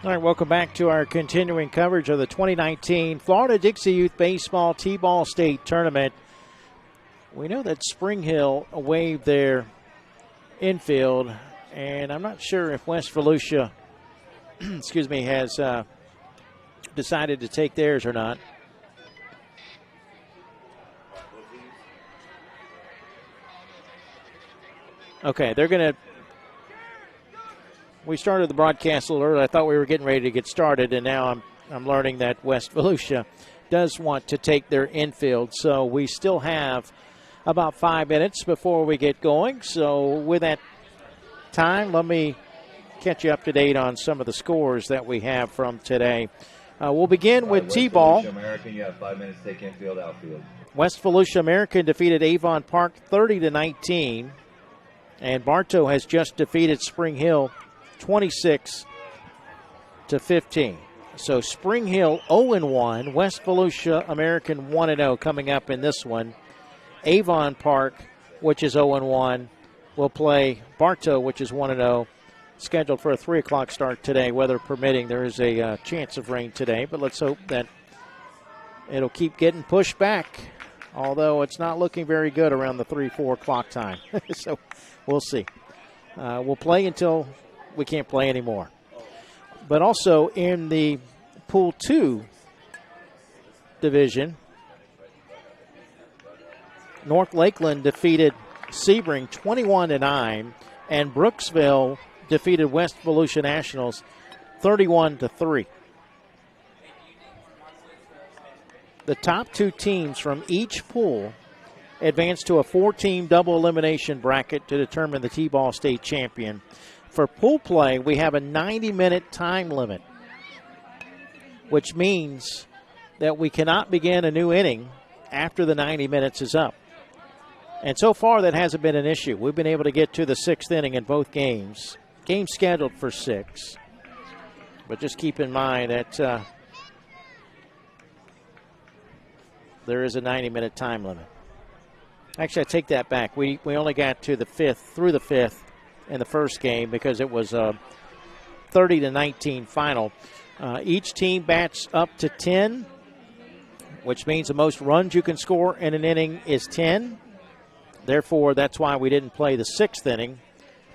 All right, welcome back to our continuing coverage of the 2019 Florida-Dixie Youth Baseball T-Ball State Tournament. We know that Spring Hill waived their infield, and I'm not sure if West Volusia has decided to take theirs or not. Okay, they're going to. We started the broadcast a little early. I thought we were getting ready to get started, and now I'm learning that West Volusia does want to take their infield. So we still have about 5 minutes before we get going. So with that time, let me catch you up to date on some of the scores that we have from today. We'll begin with T-ball. American, you have 5 minutes to take infield, outfield. West Volusia American defeated Avon Park 30-19, and Bartow has just defeated Spring Hill 26-15. So Spring Hill 0-1, West Volusia American 1-0 coming up in this one. Avon Park, which is 0-1, will play Bartow, which is 1-0. Scheduled for a 3 o'clock start today, weather permitting. There is a chance of rain today, but let's hope that it'll keep getting pushed back, although it's not looking very good around the 3-4 o'clock time. So we'll see. We'll play until we can't play anymore. But also in the Pool 2 division, North Lakeland defeated Sebring 21-9, and Brooksville defeated West Volusia Nationals 31-3. The top two teams from each pool advanced to a 4-team double elimination bracket to determine the T-ball state champion. For pool play, we have a 90-minute time limit, which means that we cannot begin a new inning after the 90 minutes is up. And so far, that hasn't been an issue. We've been able to get to the 6th inning in both games. Game scheduled for 6. But just keep in mind that there is a 90-minute time limit. Actually, I take that back. We only got to the 5th, through the 5th in the first game because it was a 30-19 final. Each team bats up to 10, which means the most runs you can score in an inning is 10. Therefore, that's why we didn't play the 6th inning,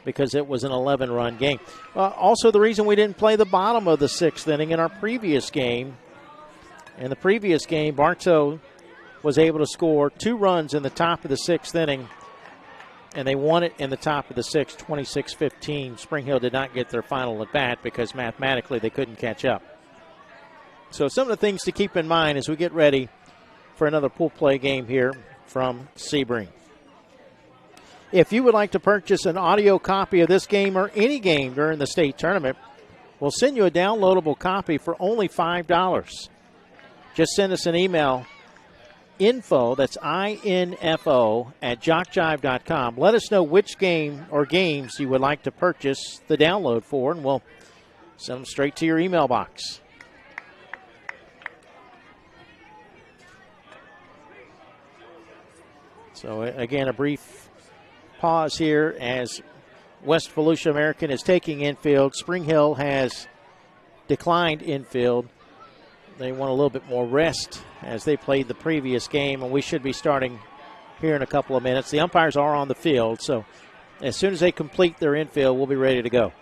because it was an 11-run game. Also, the reason we didn't play the bottom of the 6th inning in our previous game. In the previous game, Bartow was able to score 2 runs in the top of the 6th inning, and they won it in the top of the 6th, 26-15. Spring Hill did not get their final at bat because mathematically they couldn't catch up. So some of the things to keep in mind as we get ready for another pool play game here from Sebring. If you would like to purchase an audio copy of this game or any game during the state tournament, we'll send you a downloadable copy for only $5. Just send us an email, info, that's INFO, at jockjive.com. Let us know which game or games you would like to purchase the download for, and we'll send them straight to your email box. So, again, a brief pause here as West Volusia American is taking infield. Spring Hill has declined infield. They want a little bit more rest as they played the previous game, and we should be starting here in a couple of minutes. The umpires are on the field, so as soon as they complete their infield, we'll be ready to go.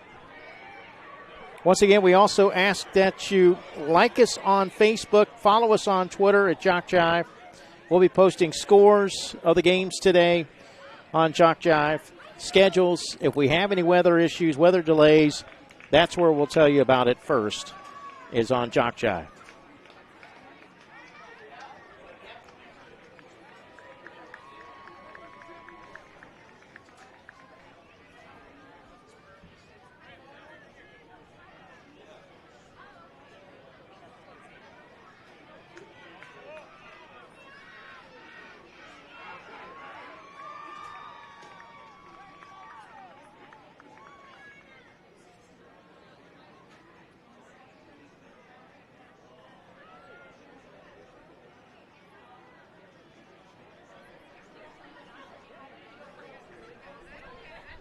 Once again, we also ask that you like us on Facebook, follow us on Twitter at Jock Jive. We'll be posting scores of the games today on Jock Jive, schedules. If we have any weather issues, weather delays, that's where we'll tell you about it first, is on Jock Jive.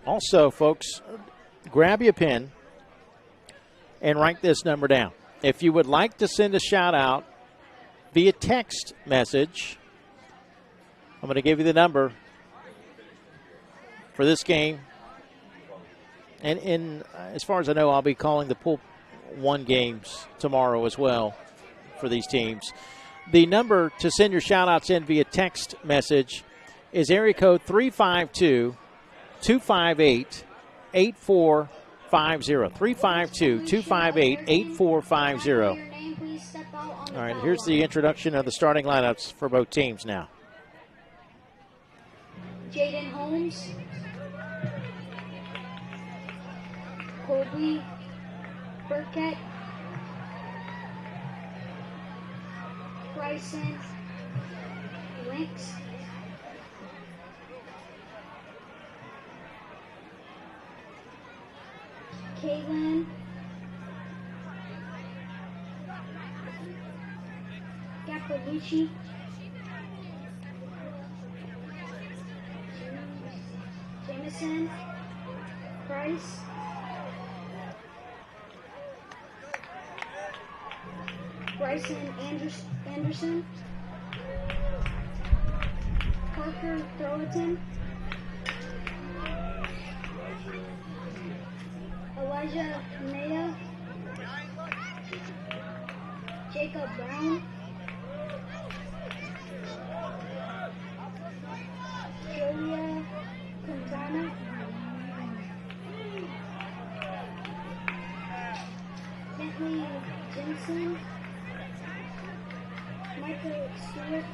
Also, folks, grab your pen and write this number down. If you would like to send a shout-out via text message, I'm going to give you the number for this game. And as far as I know, I'll be calling the Pool 1 games tomorrow as well for these teams. The number to send your shout-outs in via text message is area code 352-258-8450. 352-258-8450. All right, here's the introduction of the starting lineups for both teams now. Jaden Holmes, Colby Burkett, Bryson Lynx, Kaylin Gapalucci, Jamison Price, Bryson Anderson, Parker Throwaton, Elijah Maya, Jacob Brown, Julia Quintana, Bentley Jensen, Michael Stewart,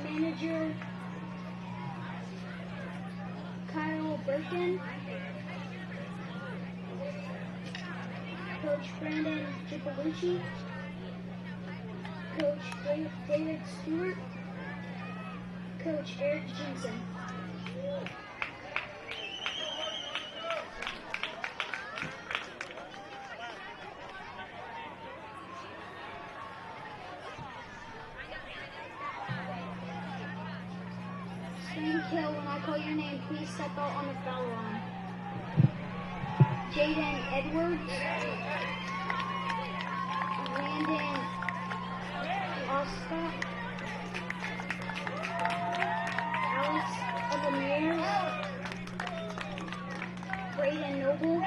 manager Kyle Birkin, Coach Brandon Gipalucci, Coach David Stewart, Coach Eric Jensen. Stand kill when I call your name. Please step out on the foul line. Jaden Edwards, Landon Oscar, Alex Overmeyer, Brayden Noble,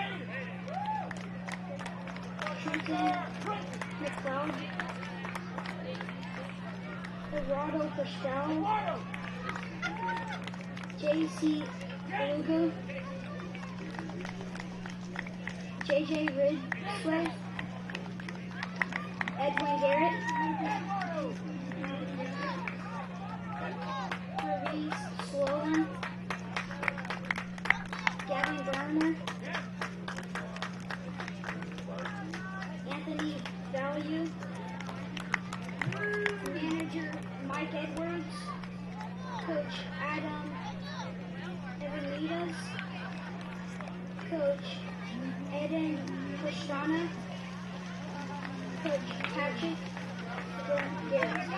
Trenton McLeod, Gerardo Pascal, JC Beluga, JJ Ridgeway, Edwin Garrett, Reese Sloan, Gavin Garner, Anthony Value, manager Mike Edwards, Coach Adam Evanitas, Coach Eden Pastrana, Coach Patrick Garrett.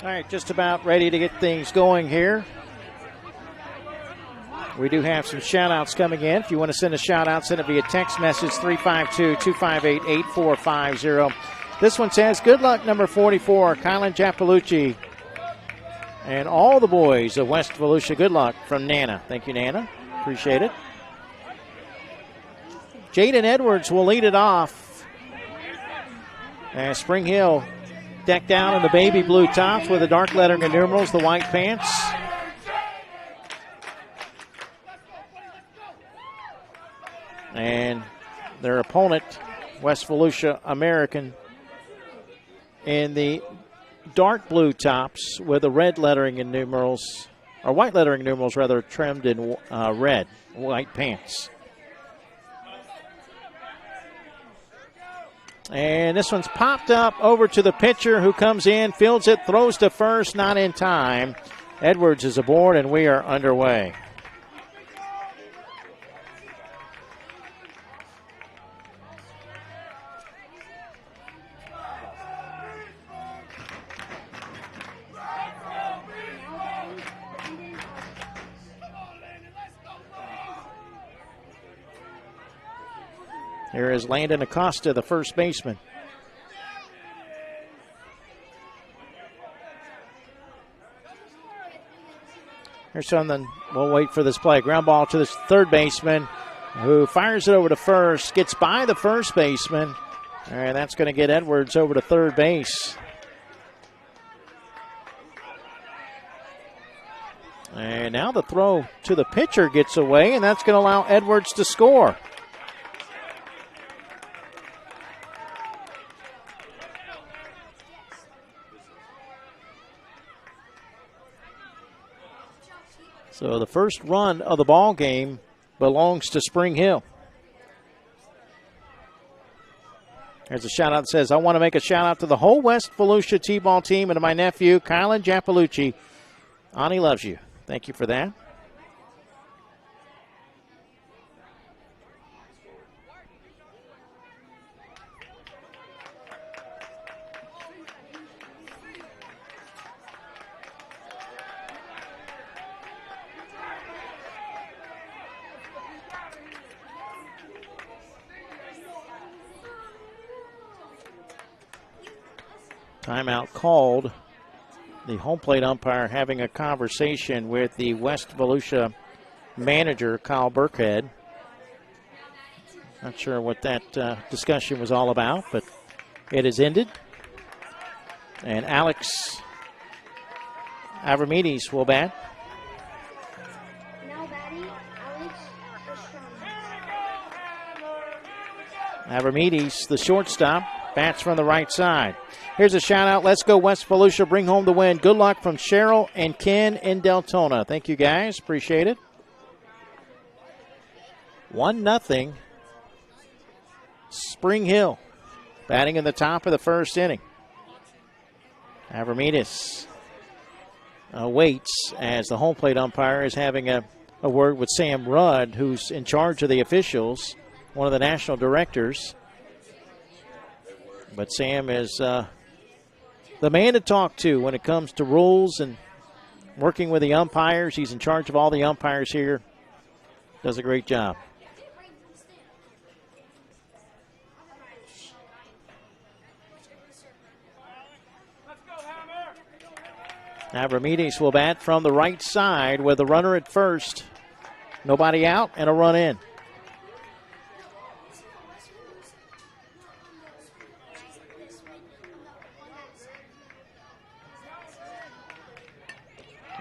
All right, just about ready to get things going here. We do have some shout-outs coming in. If you want to send a shout-out, send it via text message 352-258-8450. This one says, good luck, number 44, Kylan Japalucci. And all the boys of West Volusia, good luck from Nana. Thank you, Nana. Appreciate it. Jaden Edwards will lead it off. And Spring Hill decked out in the baby blue tops with the dark lettering and numerals, the white pants. And their opponent, West Volusia American, in the dark blue tops with the red lettering and numerals, or white lettering and numerals rather, trimmed in red, white pants. And this one's popped up over to the pitcher who comes in, fields it, throws to first, not in time. Edwards is aboard, and we are underway. Here is Landon Acosta, the first baseman. Here's something. We'll wait for this play. Ground ball to the third baseman, who fires it over to first, gets by the first baseman, and that's going to get Edwards over to third base. And now the throw to the pitcher gets away, and that's going to allow Edwards to score. So the first run of the ball game belongs to Spring Hill. There's a shout out that says, I want to make a shout out to the whole West Volusia T-ball team and to my nephew, Kylan Japalucci. Ani loves you. Thank you for that. Timeout called. The home plate umpire having a conversation with the West Volusia manager, Kyle Burkhead. Not sure what that discussion was all about, but it has ended. And Alex Avramides will bat. Now batting, Alex Estrada. Avramides, the shortstop, bats from the right side. Here's a shout out. Let's go West Volusia. Bring home the win. Good luck from Cheryl and Ken in Deltona. Thank you, guys. Appreciate it. 1-0. Spring Hill batting in the top of the first inning. Avramides waits as the home plate umpire is having a word with Sam Rudd, who's in charge of the officials, one of the national directors. But Sam is the man to talk to when it comes to rules and working with the umpires. He's in charge of all the umpires here. Does a great job. Avramides will bat from the right side with a runner at first. Nobody out and a run in.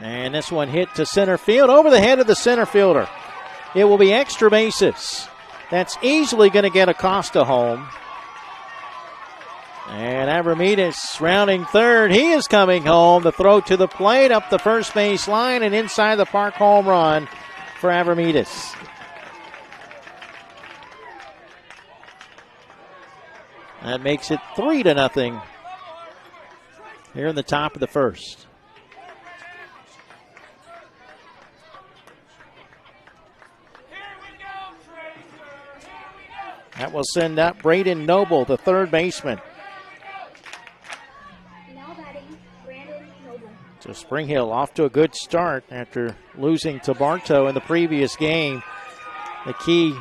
And this one hit to center field, over the head of the center fielder. It will be extra bases. That's easily going to get Acosta home. And Avramides rounding third. He is coming home. The throw to the plate, up the first base line, and inside the park home run for Avramides. That makes it 3-0 here in the top of the first. That will send up Braden Noble, the third baseman. Now batting, Brandon Noble. So Spring Hill off to a good start after losing to Bartow in the previous game. The key,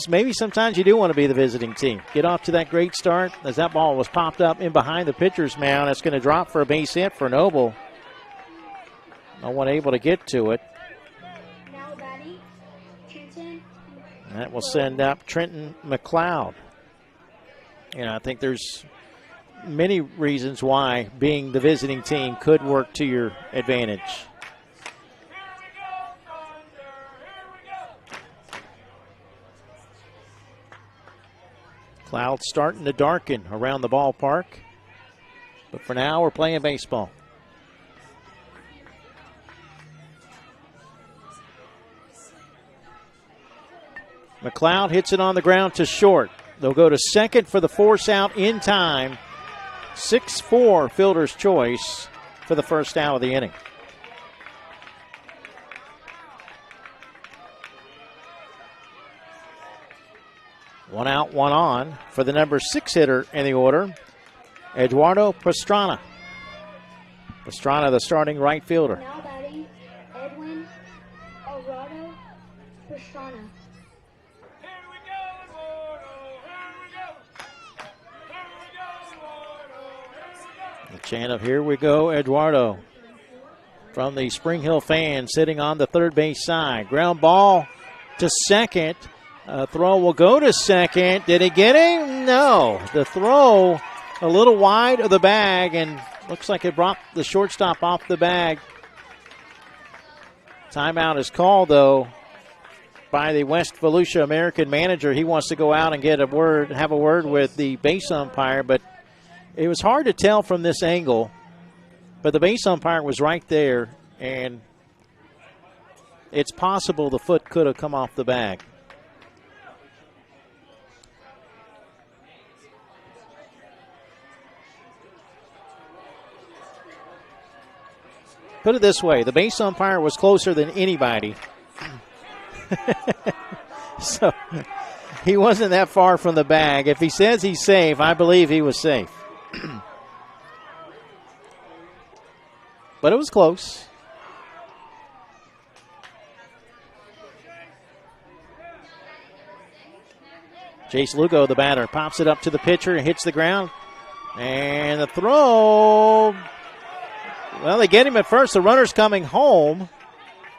maybe sometimes you do want to be the visiting team. Get off to that great start. As that ball was popped up in behind the pitcher's mound, it's going to drop for a base hit for Noble. No one able to get to it. Now batting, Trenton. That will send up Trenton McLeod. And I think there's many reasons why being the visiting team could work to your advantage. Clouds starting to darken around the ballpark. But for now, we're playing baseball. McLeod hits it on the ground to short. They'll go to second for the force out in time. 6-4 fielder's choice for the first out of the inning. One out, one on for the number 6 hitter in the order, Eduardo Pastrana. Pastrana, the starting right fielder. Now batting, Edwin Eduardo Pastrana. The chant of "Here we go, Eduardo" from the Spring Hill fans sitting on the third base side. Ground ball to second. Throw will go to second. Did he get him? No. The throw a little wide of the bag, and looks like it brought the shortstop off the bag. Timeout is called, though, by the West Volusia American manager. He wants to go out and have a word with the base umpire, but it was hard to tell from this angle. But the base umpire was right there, and it's possible the foot could have come off the bag. Put it this way, the base umpire was closer than anybody. So he wasn't that far from the bag. If he says he's safe, I believe he was safe. But it was close. Jace Lugo, the batter, pops it up to the pitcher and hits the ground. And the throw, well, they get him at first. The runner's coming home.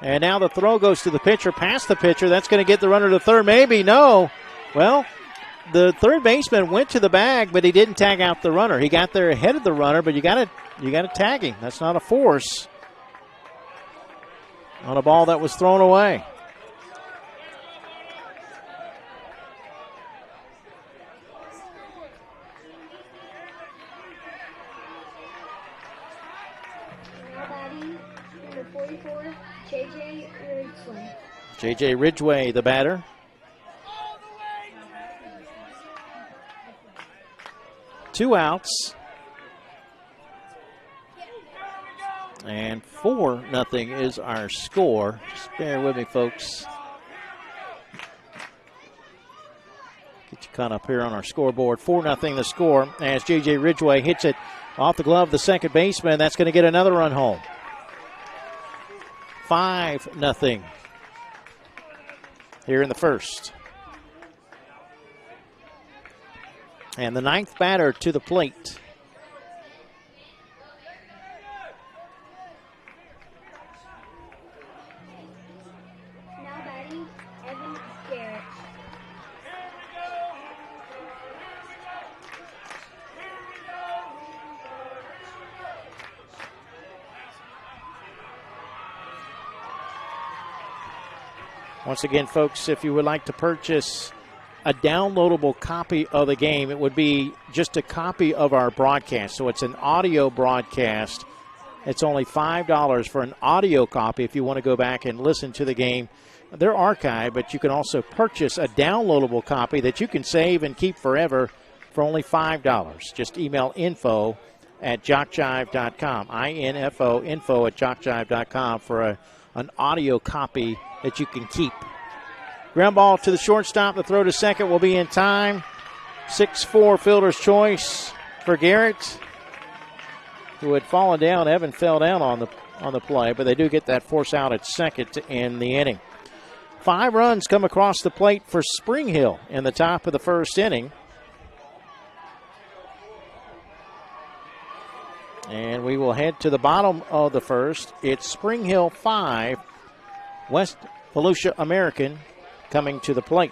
And now the throw goes to the pitcher, past the pitcher. That's going to get the runner to third. Maybe, no. Well, the third baseman went to the bag, but he didn't tag out the runner. He got there ahead of the runner, but you got to tag him. That's not a force on a ball that was thrown away. J.J. Ridgway, the batter. Two outs. And 4-0 is our score. Just bear with me, folks. Get you caught up here on our scoreboard. 4-0 the score as J.J. Ridgway hits it off the glove of the second baseman. That's going to get another run home. 5-0 here in the first. And the ninth batter to the plate. Now batting, Evan Garrett. Once again, folks, if you would like to purchase a downloadable copy of the game, it would be just a copy of our broadcast. So it's an audio broadcast. It's only $5 for an audio copy if you want to go back and listen to the game. They're archived, but you can also purchase a downloadable copy that you can save and keep forever for only $5. Just email info@jockjive.com, info@jockjive.com for an audio copy that you can keep. Ground ball to the shortstop. The throw to second will be in time. 6-4 fielder's choice for Garrett, who had fallen down. Evan fell down on the play, but they do get that force out at second to end the inning. 5 runs come across the plate for Spring Hill in the top of the first inning. And we will head to the bottom of the first. It's Spring Hill 5, West Volusia American coming to the plate.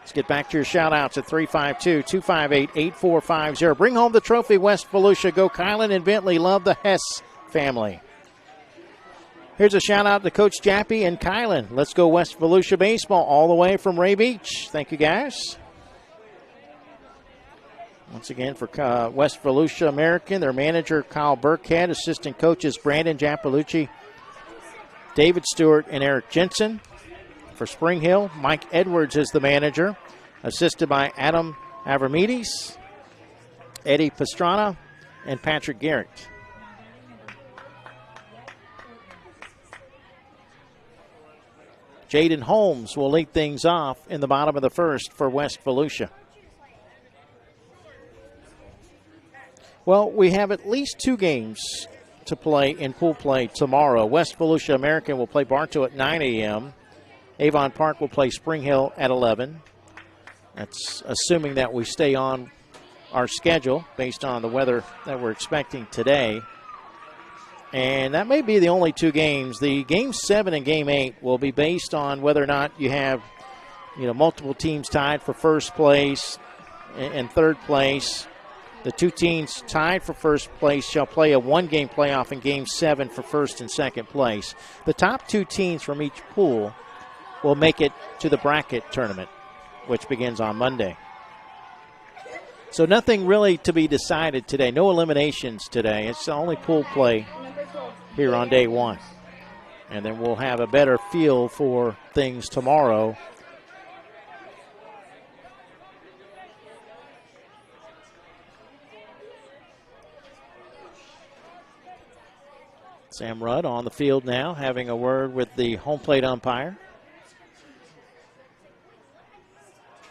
Let's get back to your shout-outs at 352-258-8450. Bring home the trophy, West Volusia. Go Kylan and Bentley. Love the Hess family. Here's a shout-out to Coach Jappy and Kylan. Let's go West Volusia baseball all the way from Ray Beach. Thank you, guys. Once again for West Volusia American, their manager Kyle Burkhead, assistant coaches Brandon Giampalucci, David Stewart, and Eric Jensen. For Spring Hill, Mike Edwards is the manager, assisted by Adam Avramides, Eddie Pastrana, and Patrick Garrett. Jaden Holmes will lead things off in the bottom of the first for West Volusia. Well, we have at least 2 games to play in pool play tomorrow. West Volusia American will play Bartow at 9 a.m. Avon Park will play Spring Hill at 11. That's assuming that we stay on our schedule based on the weather that we're expecting today. And that may be the only 2 games. The Game 7 and Game 8 will be based on whether or not you have, multiple teams tied for first place and third place. The 2 teams tied for first place shall play a 1-game playoff in Game 7 for first and second place. The top 2 teams from each pool will make it to the bracket tournament, which begins on Monday. So nothing really to be decided today. No eliminations today. It's the only pool play here on day 1. And then we'll have a better feel for things tomorrow. Sam Rudd on the field now, having a word with the home plate umpire.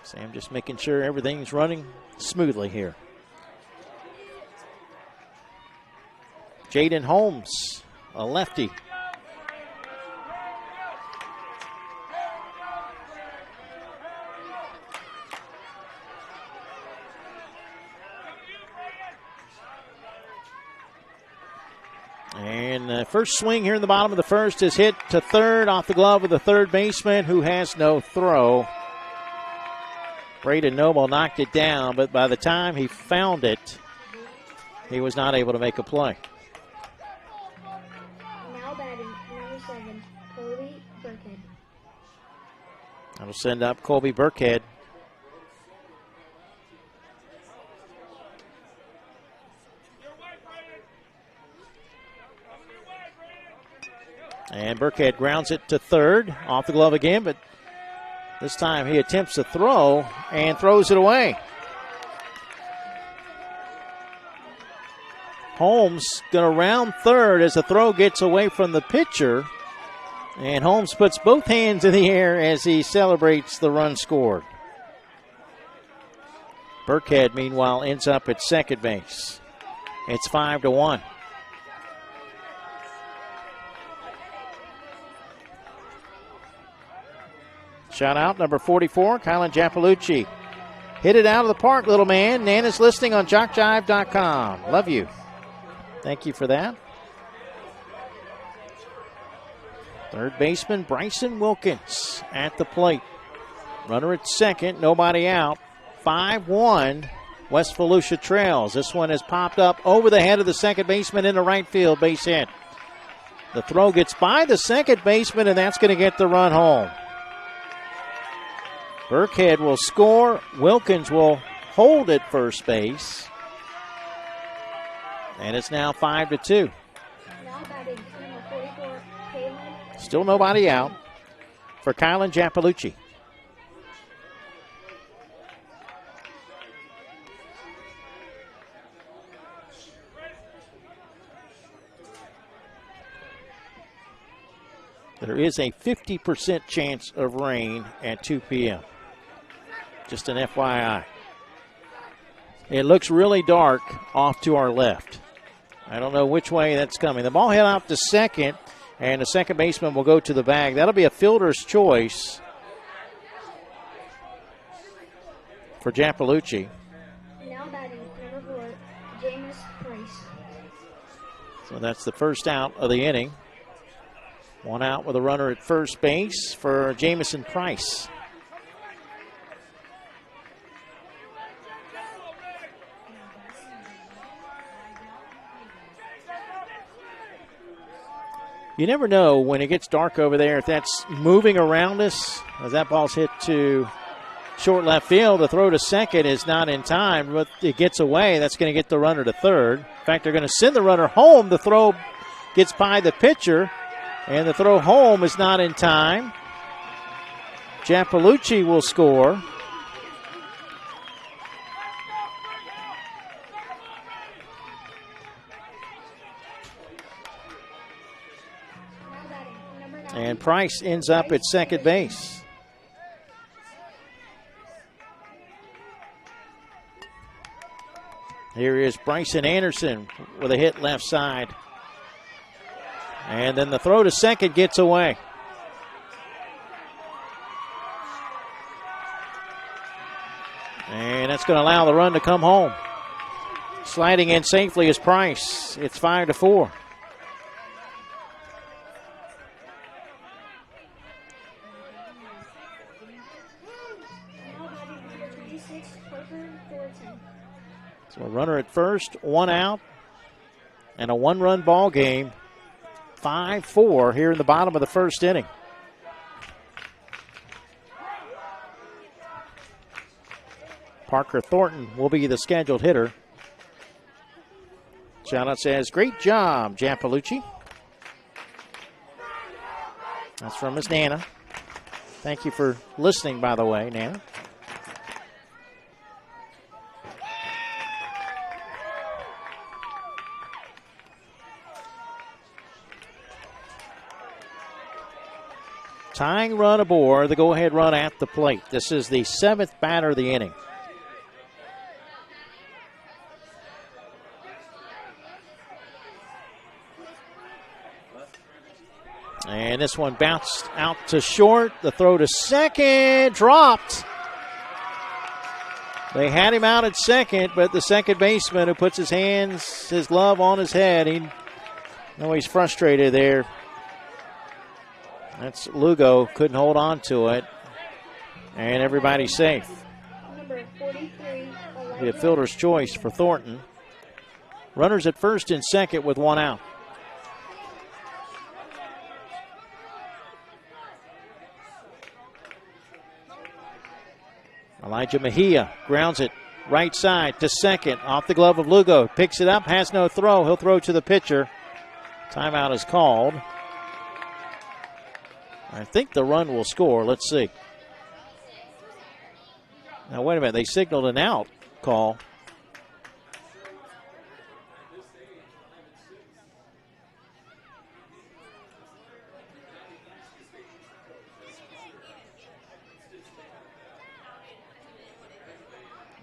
Sam just making sure everything's running smoothly here. Jaden Holmes, a lefty. And the first swing here in the bottom of the first is hit to third off the glove of the third baseman, who has no throw. Braden Noble knocked it down, but by the time he found it, he was not able to make a play. Now batting, number 7, Colby Burkhead. That'll send up Colby Burkhead. And Burkhead grounds it to third, off the glove again, but this time he attempts to throw and throws it away. Holmes going to round third as the throw gets away from the pitcher. And Holmes puts both hands in the air as he celebrates the run scored. Burkhead, meanwhile, ends up at second base. It's 5-1. Shout out number 44, Kylan Giampalucci. Hit it out of the park, little man. Nana's listening on jockjive.com. Love you. Thank you for that. Third baseman Bryson Wilkins at the plate. Runner at second, nobody out. 5-1, West Volusia trails. This one has popped up over the head of the second baseman into right field, base hit. The throw gets by the second baseman, and that's going to get the run home. Burkhead will score. Wilkins will hold at first base. And it's now 5-2. Now batting, number 44, Kaylin. Still nobody out for Kylan Giampalucci. There is a 50% chance of rain at 2 p.m. Just an FYI. It looks really dark off to our left. I don't know which way that's coming. The ball hit out to second, and the second baseman will go to the bag. That'll be a fielder's choice for Giampalucci. Now batting, number 4, James Price. So that's the first out of the inning. One out with a runner at first base for Jamison Price. You never know when it gets dark over there if that's moving around us. As that ball's hit to short left field, the throw to second is not in time, but it gets away. That's going to get the runner to third. In fact, they're going to send the runner home. The throw gets by the pitcher, and the throw home is not in time. Giampalucci will score. And Price ends up at second base. Here is Bryson Anderson with a hit left side. And then the throw to second gets away. And that's going to allow the run to come home. Sliding in safely is Price. It's 5-4. So a runner at first, one out, and a one-run ball game. 5-4 here in the bottom of the first inning. Parker Thornton will be the scheduled hitter. Shout-out says, great job, Giampalucci. That's from Miss Nana. Thank you for listening, by the way, Nana. Tying run aboard, the go-ahead run at the plate. This is the seventh batter of the inning. And this one bounced out to short. The throw to second, dropped. They had him out at second, but the second baseman who puts his glove on his head, he's frustrated there. That's Lugo, couldn't hold on to it. And everybody's safe. Number 43, The fielder's choice for Thornton. Runners at first and second with one out. Elijah Mejia grounds it right side to second. Off the glove of Lugo. Picks it up, has no throw. He'll throw to the pitcher. Timeout is called. I think the run will score. Let's see. Now, wait a minute. They signaled an out call.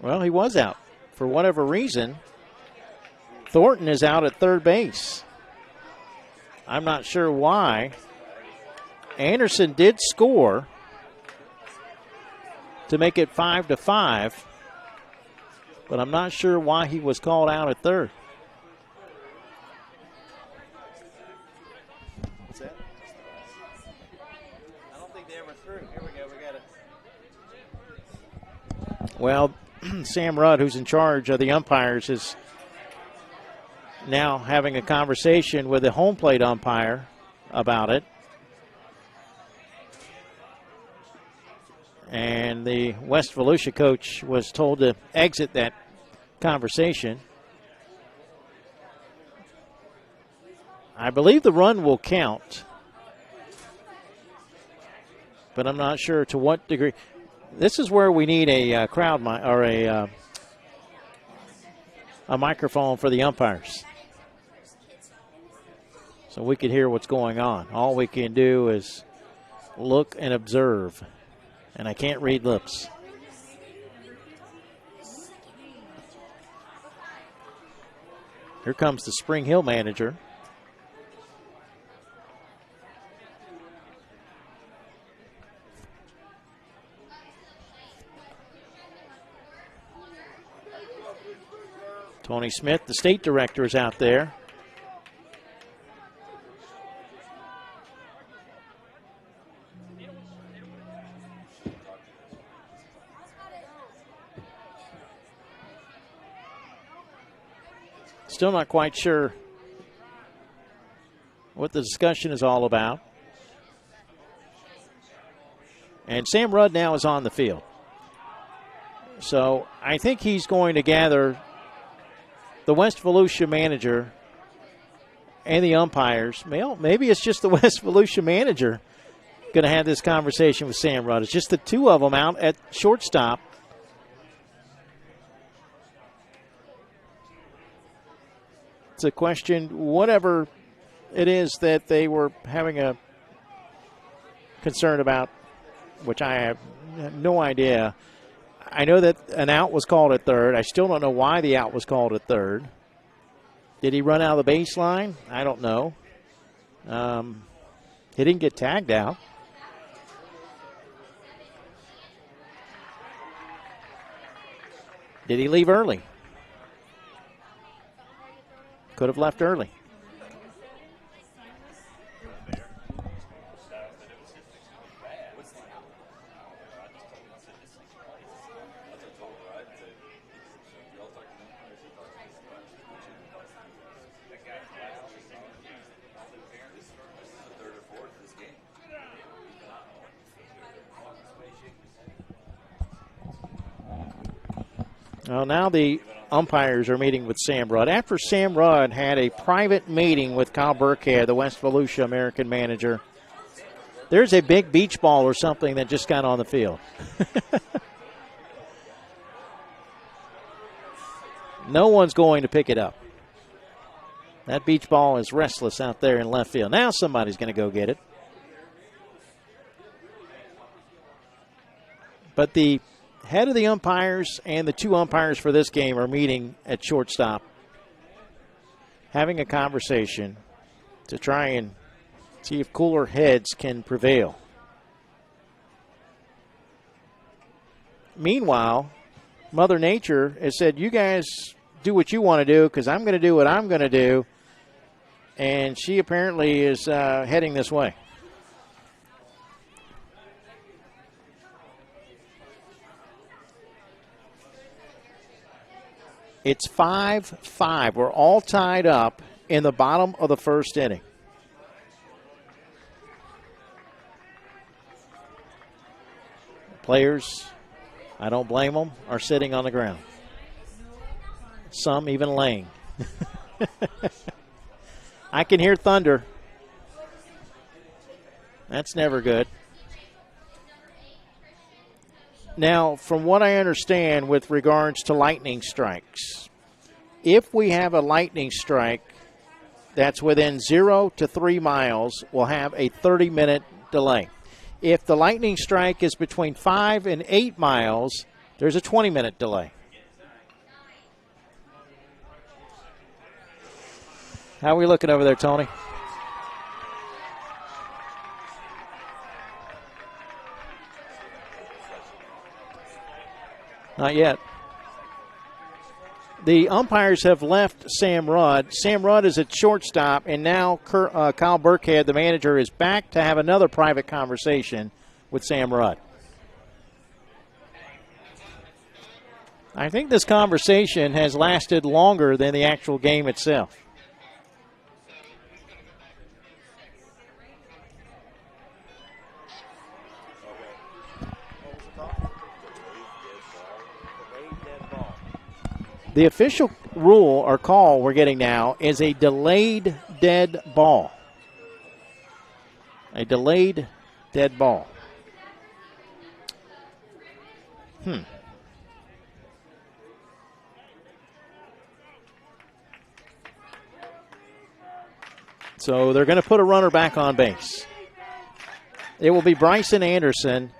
Well, he was out. For whatever reason, Thornton is out at third base. I'm not sure why. Anderson did score to make it 5-5, but I'm not sure why he was called out at third. What's that? I don't think they ever threw. Here we go. We got it. Well, Sam Rudd, who's in charge of the umpires, is now having a conversation with the home plate umpire about it. And the West Volusia coach was told to exit that conversation. I believe the run will count, but I'm not sure to what degree. This is where we need a crowd or a microphone for the umpires, so we can hear what's going on. All we can do is look and observe. And I can't read lips. Here comes the Spring Hill manager. Tony Smith, the state director, is out there. Still not quite sure what the discussion is all about. And Sam Rudd now is on the field. So I think he's going to gather the West Volusia manager and the umpires. Well, maybe it's just the West Volusia manager going to have this conversation with Sam Rudd. It's just the two of them out at shortstop. It's a question, whatever it is that they were having a concern about, which I have no idea. I know that an out was called at third. I still don't know why the out was called at third. Did he run out of the baseline? I don't know. He didn't get tagged out. Did he leave early? Could have left early. Well, now the umpires are meeting with Sam Rudd. After Sam Rudd had a private meeting with Kyle Burkhead, the West Volusia American manager, there's a big beach ball or something that just got on the field. No one's going to pick it up. That beach ball is restless out there in left field. Now somebody's going to go get it. But the head of the umpires and the two umpires for this game are meeting at shortstop, having a conversation to try and see if cooler heads can prevail. Meanwhile, Mother Nature has said, you guys do what you want to do because I'm going to do what I'm going to do. And she apparently is heading this way. It's 5-5. We're all tied up in the bottom of the first inning. Players, I don't blame them, are sitting on the ground. Some even laying. I can hear thunder. That's never good. Now, from what I understand with regards to lightning strikes, if we have a lightning strike that's within 0 to 3 miles, we'll have a 30-minute delay. If the lightning strike is between 5 and 8 miles, there's a 20-minute delay. How are we looking over there, Tony? Not yet. The umpires have left Sam Rudd. Sam Rudd is at shortstop, and now Kyle Burkhead, the manager, is back to have another private conversation with Sam Rudd. I think this conversation has lasted longer than the actual game itself. The official rule or call we're getting now is a delayed dead ball. A delayed dead ball. So they're going to put a runner back on base. It will be Bryson Anderson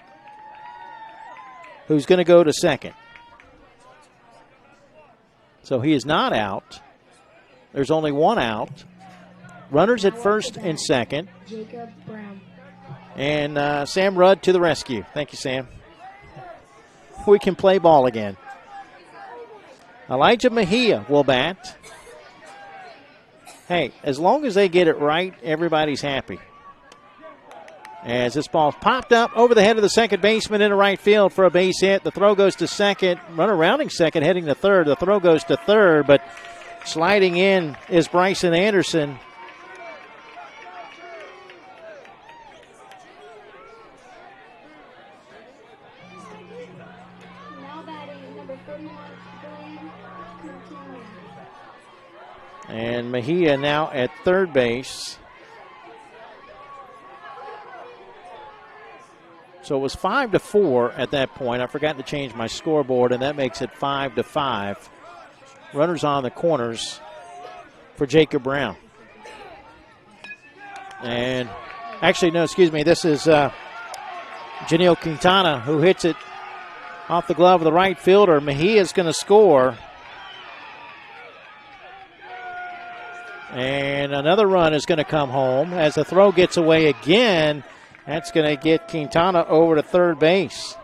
who's going to go to second. So he is not out. There's only one out. Runners at first and second. Jacob Brown. And Sam Rudd to the rescue. Thank you, Sam. We can play ball again. Elijah Mejia will bat. Hey, as long as they get it right, everybody's happy. As this ball popped up over the head of the second baseman into right field for a base hit. The throw goes to second. Runner rounding second, heading to third. The throw goes to third, but sliding in is Bryson Anderson. game continue. And Mejia now at third base. So it was 5-4 at that point. I forgot to change my scoreboard, and that makes it 5-5. Runners on the corners for Jacob Brown. And actually, no, excuse me, this is Janelle Quintana who hits it off the glove of the right fielder. Mejia's going to score. And another run is going to come home as the throw gets away again. That's going to get Quintana over to third base.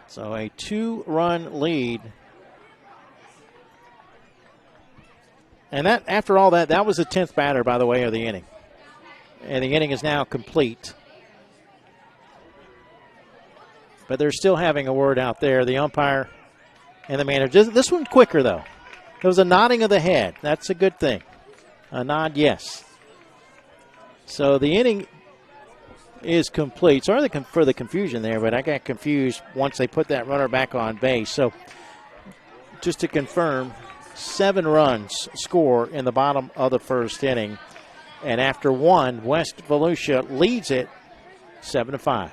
So a 2-run lead. And that, after all that was the 10th batter, by the way, of the inning. And the inning is now complete. But they're still having a word out there, the umpire and the manager. This one quicker, though. It was a nodding of the head. That's a good thing. A nod, yes. So the inning is complete. Sorry for the confusion there, but I got confused once they put that runner back on base. So just to confirm, 7 runs score in the bottom of the first inning. And after one, West Volusia leads it 7-5.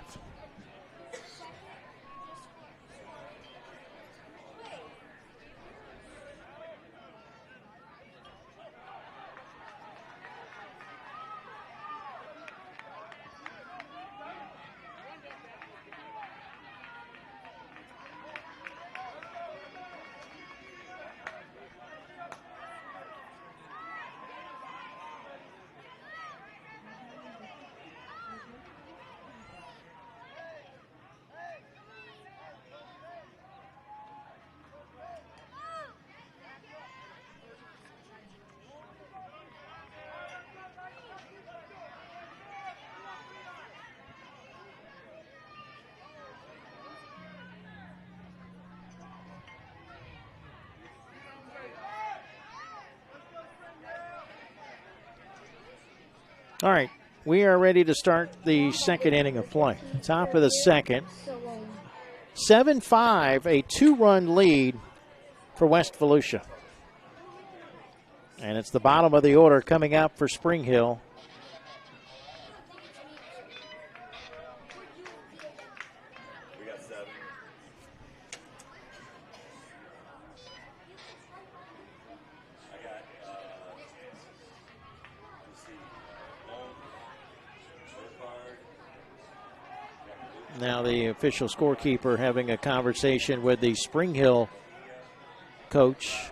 All right, we are ready to start the second inning of play. Top of the second. 7-5, a 2-run lead for West Volusia. And it's the bottom of the order coming out for Spring Hill. Now the official scorekeeper having a conversation with the Spring Hill coach,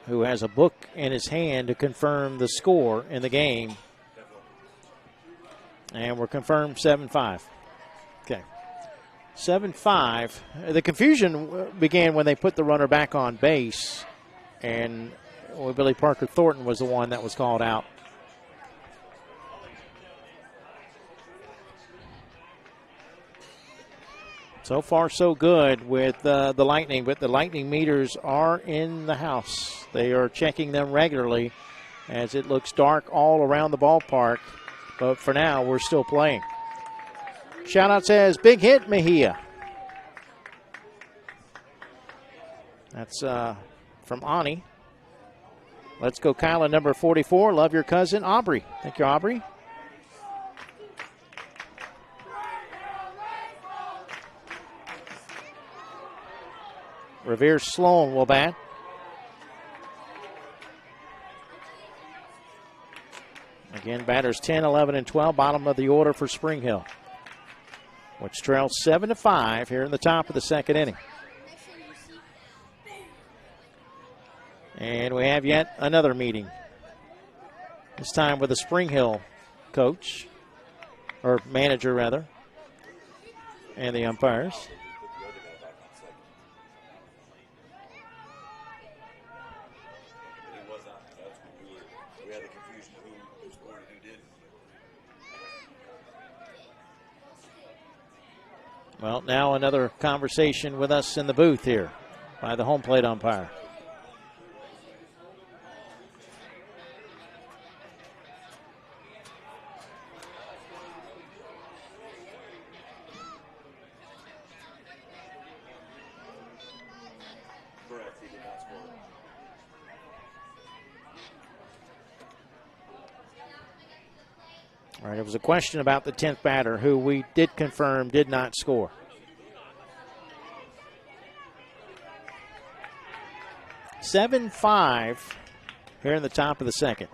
who has a book in his hand to confirm the score in the game. And we're confirmed 7-5. Okay. 7-5. The confusion began when they put the runner back on base, and Billy Parker Thornton was the one that was called out. So far, so good with the Lightning, but the Lightning meters are in the house. They are checking them regularly as it looks dark all around the ballpark. But for now, we're still playing. Shout-out says, big hit, Mejia. That's from Ani. Let's go, Kyle, at number 44. Love your cousin, Aubrey. Thank you, Aubrey. Revere Sloan will bat. Again, batters 10, 11, and 12, bottom of the order for Spring Hill, which trails 7-5 here in the top of the second inning. And we have yet another meeting, this time with the Spring Hill coach, or manager rather, and the umpires. Well, now another conversation with us in the booth here by the home plate umpire. All right, there was a question about the 10th batter, who we did confirm did not score. (7-5) here in the top of the second.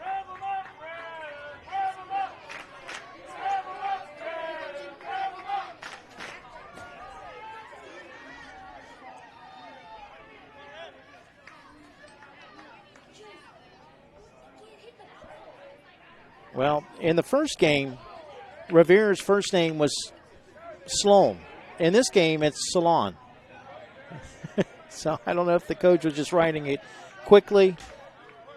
Well, in the first game, Revere's first name was Sloan. In this game, it's Salon. So I don't know if the coach was just writing it quickly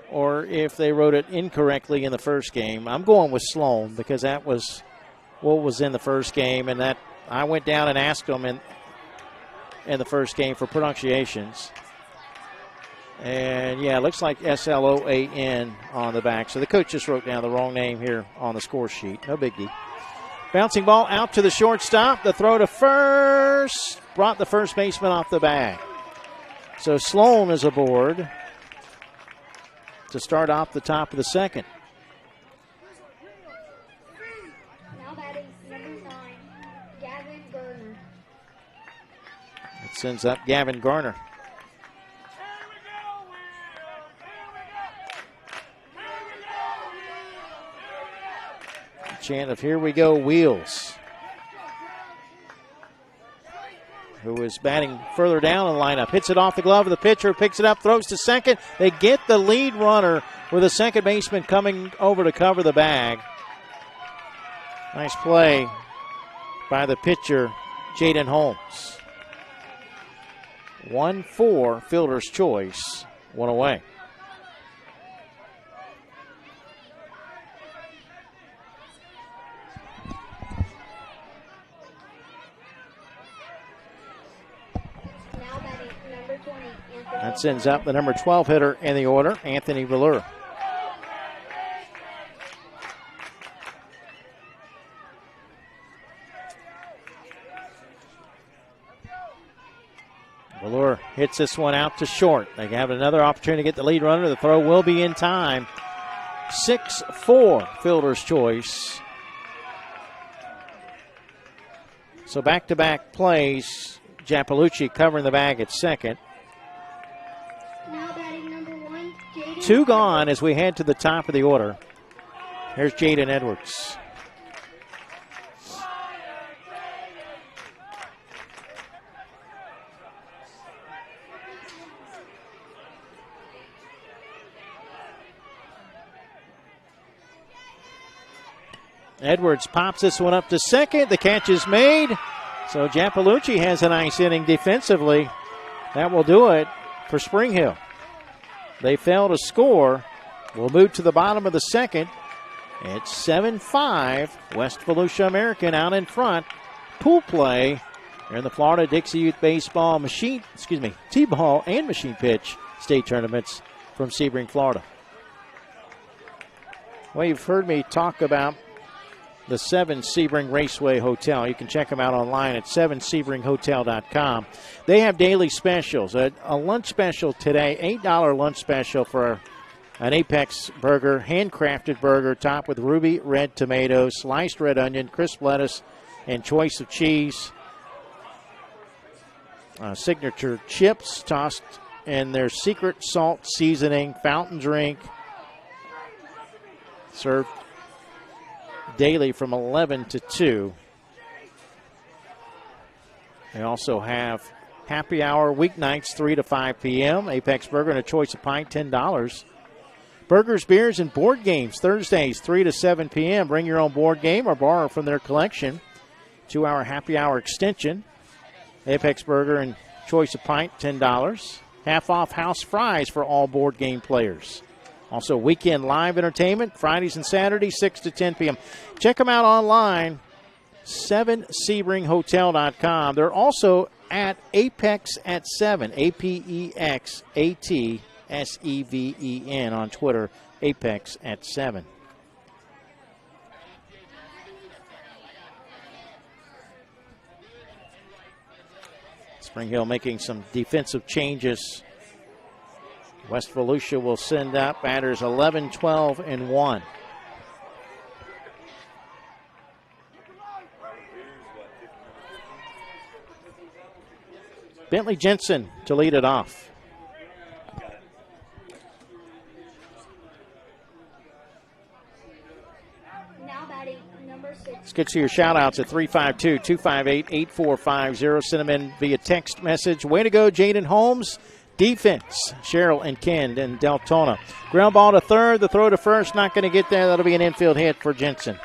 or if they wrote it incorrectly in the first game. I'm going with Sloan because that was what was in the first game, and that I went down and asked them in the first game for pronunciations. And, yeah, it looks like Sloan on the back. So the coach just wrote down the wrong name here on the score sheet. No biggie. Bouncing ball out to the shortstop. The throw to first brought the first baseman off the bag. So Sloan is aboard to start off the top of the second. Now batting number 9, Gavin Garner. It sends up Gavin Garner. Chant of "Here we go, Wheels," who is batting further down in the lineup. Hits it off the glove of the pitcher, picks it up, throws to second. They get the lead runner with a second baseman coming over to cover the bag. Nice play by the pitcher, Jaden Holmes. 1-4, fielder's choice, one away. That sends up the number 12 hitter in the order, Anthony Valure. Valure hits this one out to short. They have another opportunity to get the lead runner. The throw will be in time. 6-4, fielder's choice. So back-to-back plays. Giampalucci covering the bag at second. Now batting number 1, Jaden. 2 gone as we head to the top of the order. Here's Jaden Edwards. Edwards pops this one up to second. The catch is made. So Giampalucci has a nice inning defensively. That will do it for Spring Hill. They fail to score. We'll move to the bottom of the second. It's 7-5. West Volusia American out in front. Pool play in the Florida Dixie Youth Baseball T-ball and machine pitch state tournaments from Sebring, Florida. Well, you've heard me talk about the 7 Sebring Raceway Hotel. You can check them out online at 7sebringhotel.com. They have daily specials. A lunch special today, $8 lunch special for an Apex burger, handcrafted burger topped with ruby red tomatoes, sliced red onion, crisp lettuce, and choice of cheese. Signature chips tossed in their secret salt seasoning, fountain drink, served daily from 11 to 2. They also have happy hour weeknights 3 to 5 p.m. Apex Burger and a choice of pint, $10. Burgers, beers, and board games Thursdays 3 to 7 p.m. Bring your own board game or borrow from their collection. 2-hour happy hour extension. Apex Burger and choice of pint, $10. Half off house fries for all board game players. Also, weekend live entertainment, Fridays and Saturdays, 6 to 10 p.m. Check them out online, 7sebringhotel.com. They're also at Apex at 7, APEXATSEVEN on Twitter, Apex at 7. Spring Hill making some defensive changes West Volusia will send out batters 11, 12, and 1. Bentley Jensen to lead it off. Now batting number 6. Let's get to your shout-outs at 352-258-8450. Send them in via text message. Way to go, Jaden Holmes. Defense, Cheryl and Ken and Deltona. Ground ball to third. The throw to first, not going to get there. That'll be an infield hit for Jensen.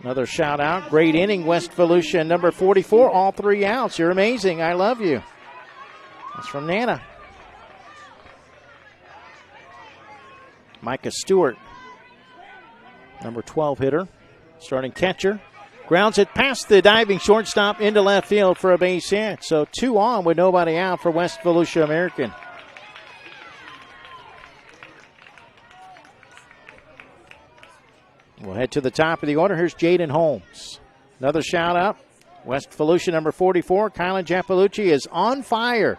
Another shout out. Great inning, West Volusia, number 44. All 3 outs. You're amazing. I love you. That's from Nana. Micah Stewart, number 12 hitter, starting catcher. Grounds it past the diving shortstop into left field for a base hit. So 2 on with nobody out for West Volusia American. We'll head to the top of the order. Here's Jaden Holmes. Another shout out. West Volusia, number 44. Kylan Japalucci is on fire.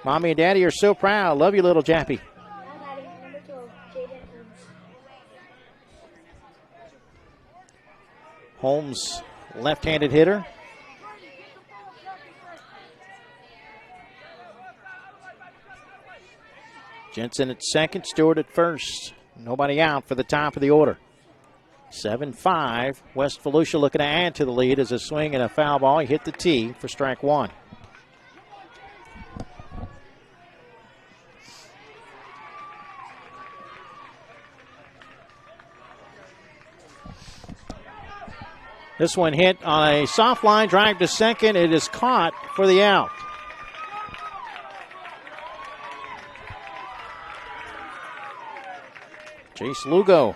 Mommy and Daddy are so proud. Love you, little Jappy. Now batting number 12, Jaden Holmes. Holmes, left-handed hitter. Jensen at second, Stewart at first. Nobody out for the top of the order. 7-5. West Volusia looking to add to the lead as a swing and a foul ball. He hit the tee for strike 1. This one hit on a soft line drive to second. It is caught for the out. Chase Lugo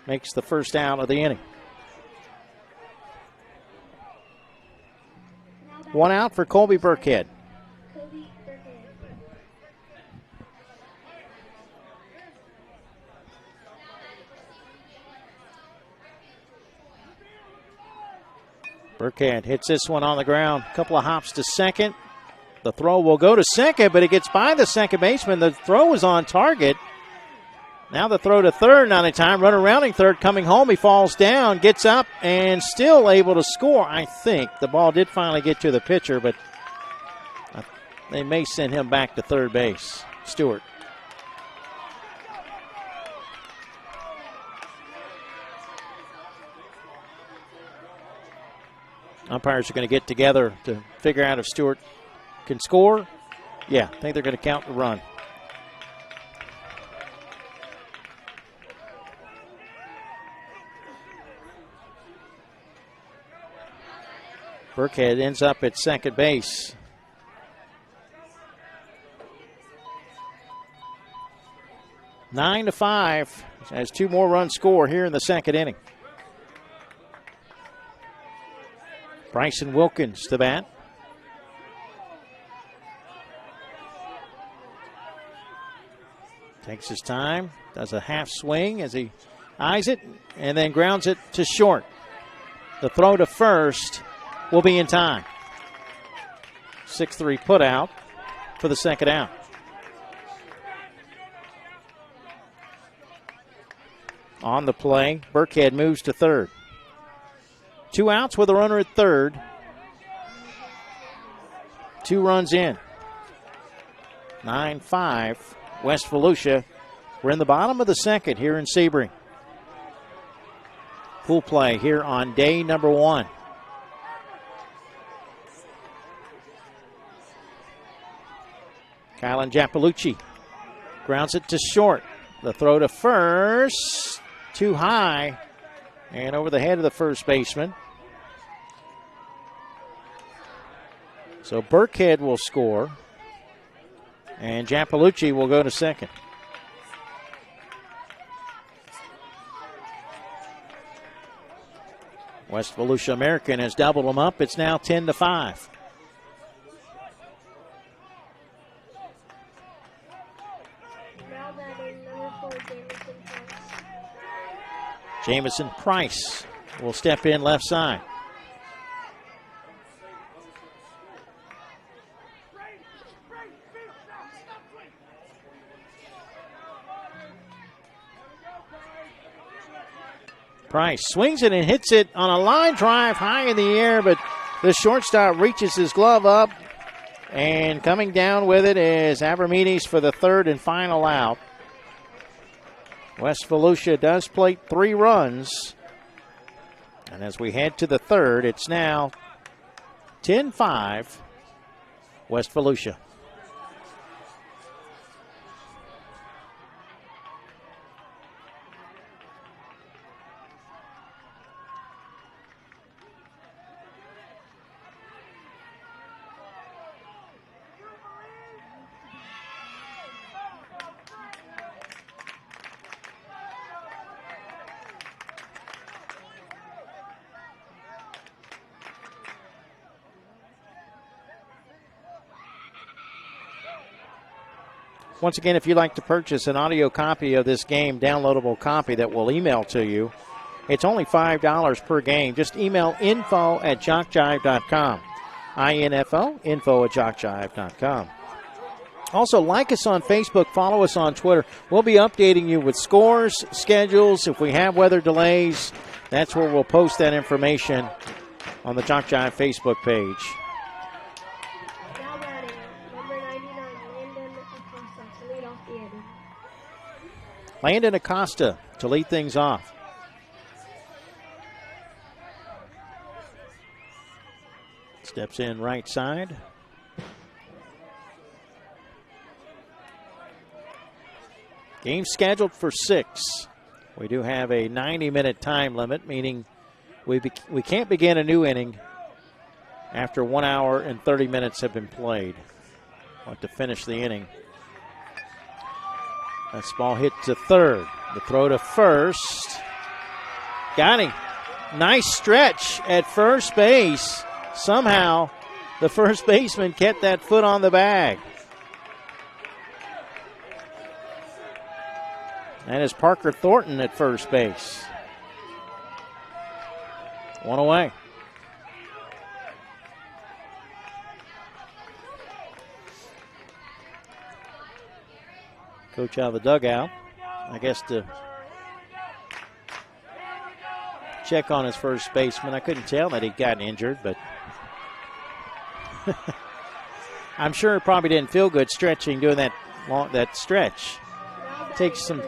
makes the first out of the inning. 1 out for Colby Burkhead. Burkhead hits this one on the ground. A couple of hops to second. The throw will go to second, but it gets by the second baseman. The throw is on target. Now the throw to third, not in time. Runner rounding third, coming home. He falls down, gets up, and still able to score, I think. The ball did finally get to the pitcher, but they may send him back to third base. Stewart. Umpires are going to get together to figure out if Stewart can score. Yeah, I think they're going to count the run. Burkhead ends up at second base. Nine to 5. Has 2 more runs score here in the second inning. Bryson Wilkins to bat. Takes his time, does a half swing as he eyes it, and then grounds it to short. The throw to first will be in time. 6-3 put out for the second out. On the play, Burkhead moves to third. 2 outs with a runner at third. 2 runs in. 9-5. West Volusia. We're in the bottom of the second here in Sebring. Pool play here on day number 1. Kylan Japalucci grounds it to short. The throw to first, too high, and over the head of the first baseman. So Burkhead will score, and Japalucci will go to second. West Volusia American has doubled them up. It's now 10-5. Now batting number 4, Jamison Jamison Price will step in left side. Price swings it and hits it on a line drive high in the air, but the shortstop reaches his glove up, and coming down with it is Abramides for the third and final out. West Volusia does plate 3 runs, and as we head to the third, it's now 10-5 West Volusia. Once again, if you'd like to purchase an audio copy of this game, downloadable copy that we'll email to you, it's only $5 per game. Just email info@jockjive.com. INFO, info@jockjive.com. Also, like us on Facebook, follow us on Twitter. We'll be updating you with scores, schedules. If we have weather delays, that's where we'll post that information on the Jock Jive Facebook page. Landon Acosta to lead things off. Steps in right side. Game scheduled for 6. We do have a 90-minute time limit, meaning we can't begin a new inning after 1 hour and 30 minutes have been played. We'll have to finish the inning. That ball hit to third. The throw to first. Got him. Nice stretch at first base. Somehow the first baseman kept that foot on the bag. That is Parker Thornton at first base. 1 away. Coach out of the dugout, I guess, to check on his first baseman. I couldn't tell that he'd gotten injured, but I'm sure it probably didn't feel good stretching, doing that stretch. It takes some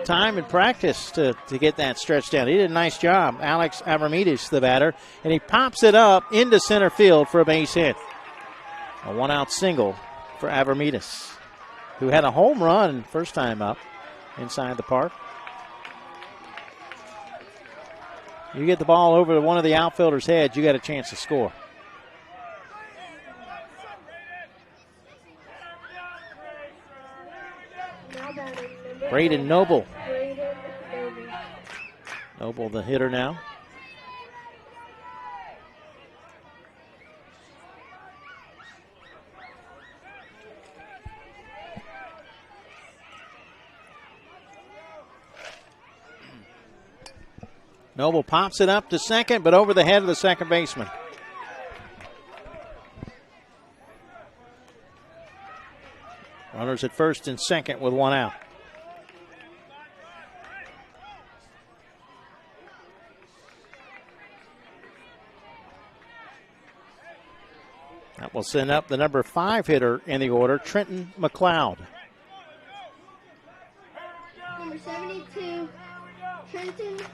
time and practice to get that stretch down. He did a nice job. Alex Abramides, the batter, and he pops it up into center field for a base hit. A 1-out single for Abramides, who had a home run first time up inside the park. You get the ball over one of the outfielders' heads, you got a chance to score. Braden Noble. Noble, the hitter now. Noble pops it up to second, but over the head of the second baseman. Runners at first and second with 1 out. That will send up the number 5 hitter in the order, Trenton McLeod. Number 72, Trenton McLeod.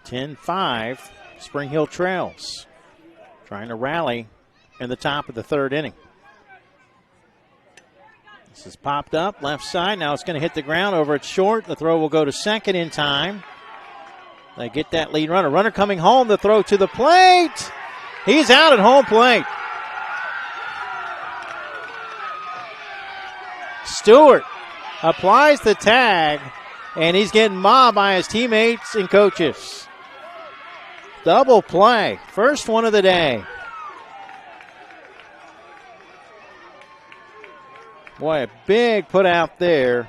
10-5, Spring Hill trails. Trying to rally in the top of the third inning. This is popped up, left side. Now it's going to hit the ground over at short. The throw will go to second in time. They get that lead runner. Runner coming home, the throw to the plate. He's out at home plate. Stewart applies the tag, and he's getting mobbed by his teammates and coaches. Double play, first one of the day. Boy, a big put out there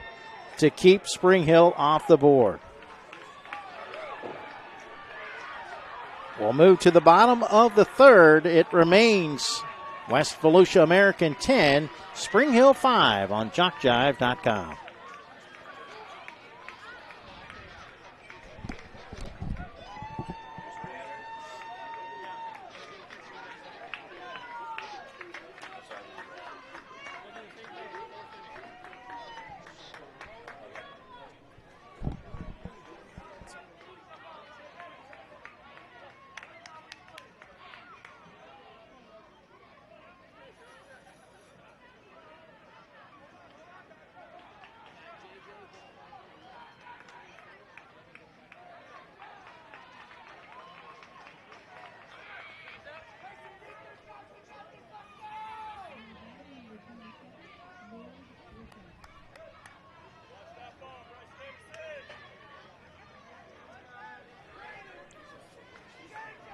to keep Spring Hill off the board. We'll move to the bottom of the third. It remains West Volusia American 10, Spring Hill 5 on JockJive.com.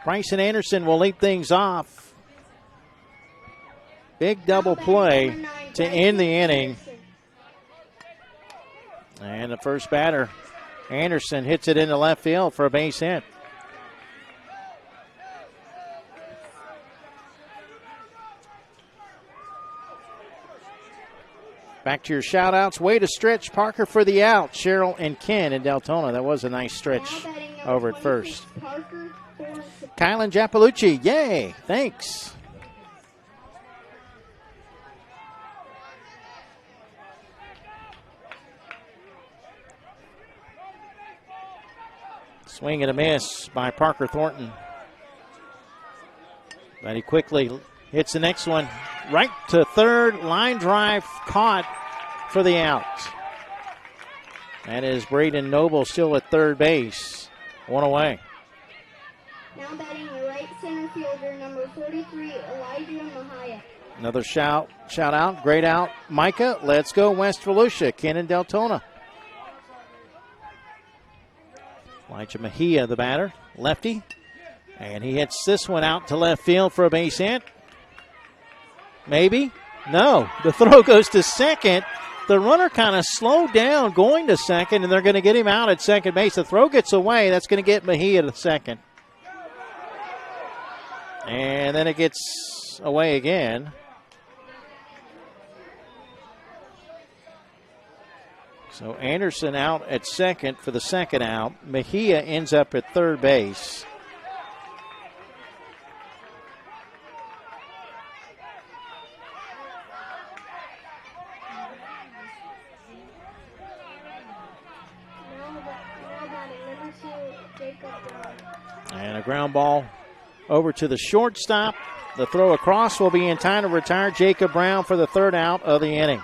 Bryson Anderson will lead things off. Big double play to end the inning. And the first batter, Anderson, hits it into left field for a base hit. Back to your shout-outs. Way to stretch. Parker for the out. Cheryl and Ken in Deltona. That was a nice stretch over at first. Kylan Japalucci, yay, thanks. Swing and a miss by Parker Thornton. But he quickly hits the next one. Right to third, line drive caught for the out. That is Braden Noble still at third base. One away. Now batting the right center fielder, number 43, Elijah Mahia. Another shout out, great out. Micah, let's go West Volusia, Ken and Deltona. Elijah Mahia, the batter, lefty. And he hits this one out to left field for a base hit. Maybe? No. The throw goes to second. The runner kind of slowed down going to second, and they're going to get him out at second base. The throw gets away. That's going to get Mahia to second. And then it gets away again. So Anderson out at second for the second out. Mejia ends up at third base. And a ground ball over to the shortstop. The throw across will be in time to retire Jacob Brown for the third out of the inning.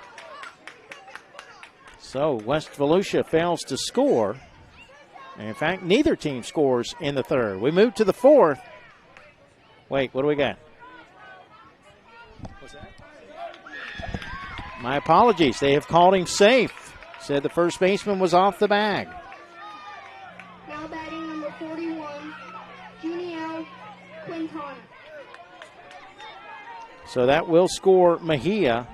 So West Volusia fails to score. And in fact, neither team scores in the third. We move to the fourth. Wait, what do we got? What's that? My apologies. They have called him safe. Said the first baseman was off the bag. Now batting number 41, Juniel Quintana. So that will score Mejia.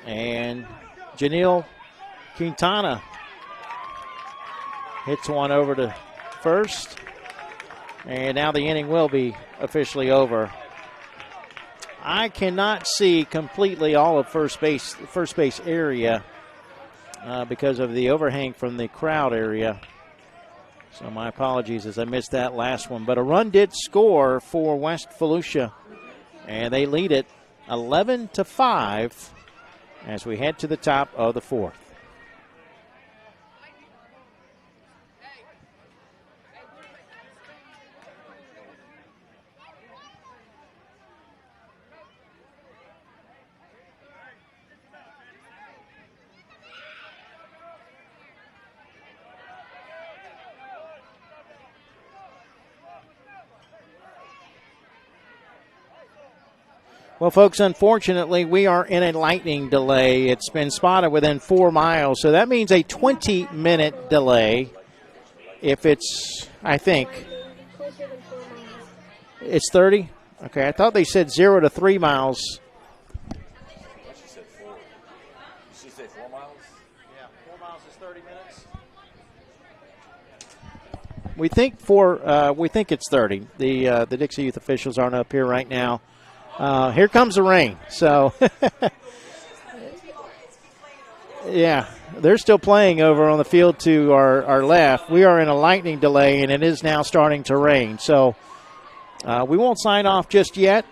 And Janelle Quintana hits one over to first. And now the inning will be officially over. I cannot see completely all of first base area because of the overhang from the crowd area. So my apologies as I missed that last one. But a run did score for West Volusia, and they lead it 11-5 as we head to the top of the fourth. Well, folks, unfortunately, we are in a lightning delay. It's been spotted within 4 miles, so that means a 20-minute delay if it's, I think. It's 30? Okay, I thought they said 0 to 3 miles. She said 4. Did she say 4 miles? Yeah, 4 miles is 30 minutes. We think it's 30. The Dixie Youth officials aren't up here right now. Here comes the rain. So, yeah, they're still playing over on the field to our left. We are in a lightning delay, and it is now starting to rain. So, we won't sign off just yet.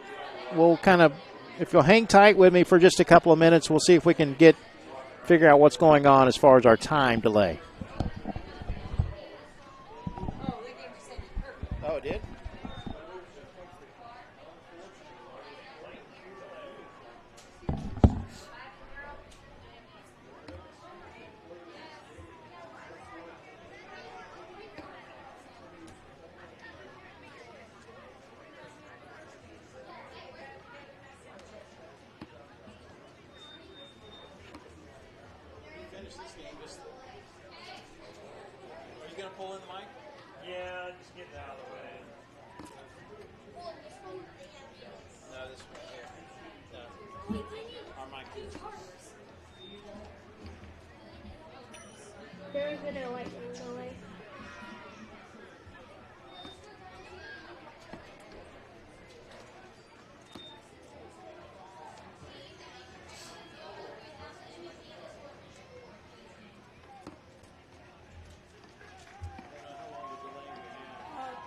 We'll kind of, if you'll hang tight with me for just a couple of minutes, we'll see if we can figure out what's going on as far as our time delay. Oh, it did? There's been a lightning delay.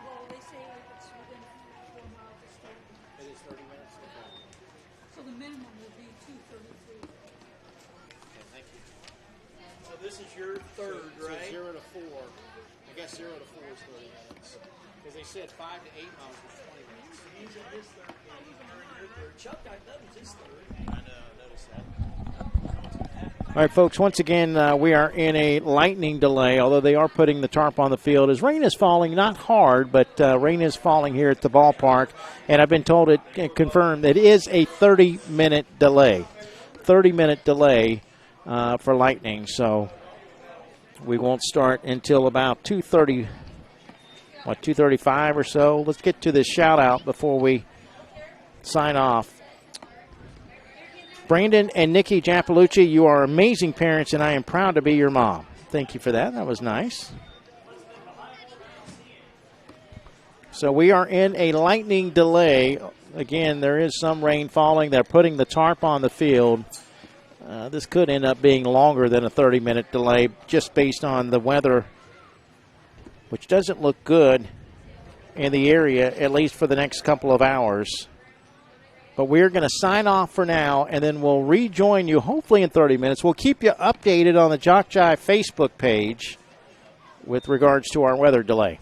Well, they say it's within 4 miles of start. It is 30 minutes. So the minimum will be 2:33. Okay, thank you. So this is your third, right? 0 to 4. I guess 0 to 4 is 30 minutes. Because they said 5 to 8 miles was 20 minutes. He's in his third game. You're in your third. Chuck got that was his third. I know, notice that. All right, folks, once again, we are in a lightning delay, although they are putting the tarp on the field. As rain is falling, not hard, but rain is falling here at the ballpark. And I've been told confirmed it is a 30-minute delay. 30-minute delay for lightning. So we won't start until about 2:35 or so. Let's get to this shout-out before we sign off. Brandon and Nikki Giampalucci, you are amazing parents, and I am proud to be your mom. Thank you for that. That was nice. So we are in a lightning delay. Again, there is some rain falling. They're putting the tarp on the field. This could end up being longer than a 30-minute delay just based on the weather, which doesn't look good in the area, at least for the next couple of hours. But we're going to sign off for now, and then we'll rejoin you hopefully in 30 minutes. We'll keep you updated on the Jock Jive Facebook page with regards to our weather delay.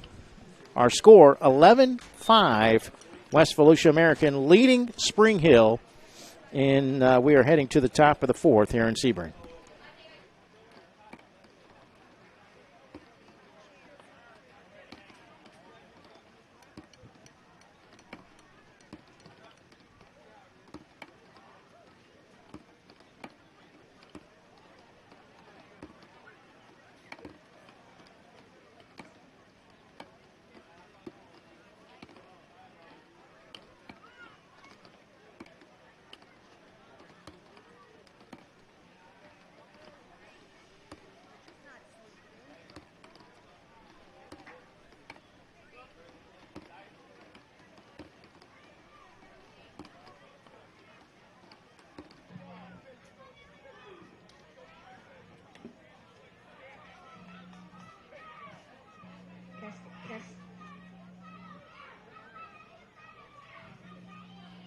Our score, 11-5, West Volusia American leading Spring Hill, and we are heading to the top of the fourth here in Sebring.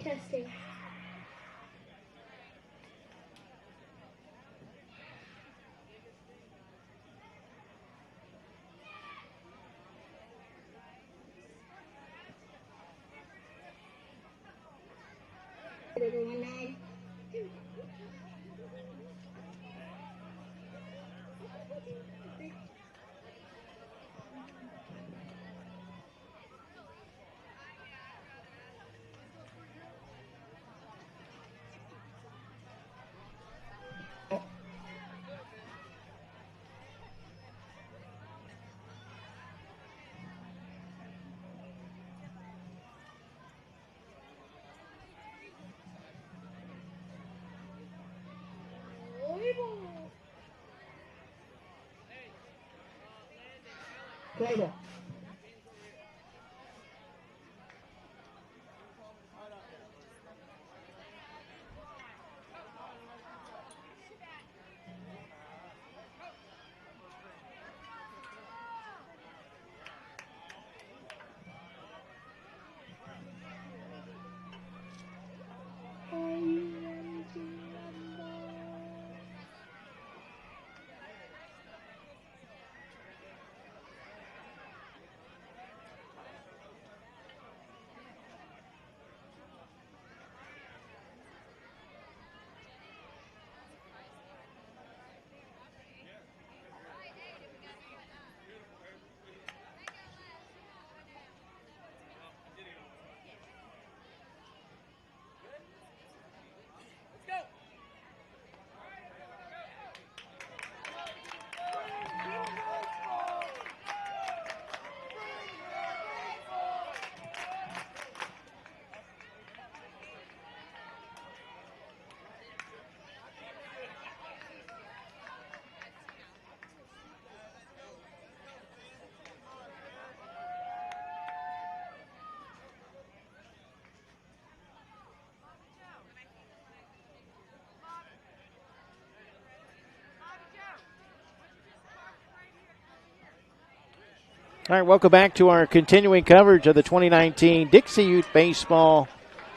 Testing. Play ball. All right, welcome back to our continuing coverage of the 2019 Dixie Youth Baseball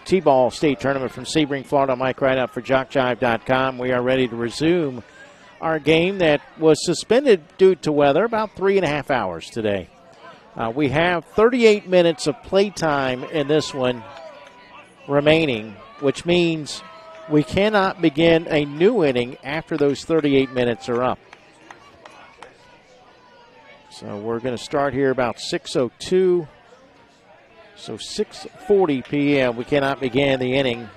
T-Ball State Tournament from Sebring, Florida. Mike Rideout for JockJive.com. We are ready to resume our game that was suspended due to weather about 3.5 hours today. We have 38 minutes of playtime in this one remaining, which means we cannot begin a new inning after those 38 minutes are up. So we're going to start here about 6:02. So 6:40 p.m. We cannot begin the inning,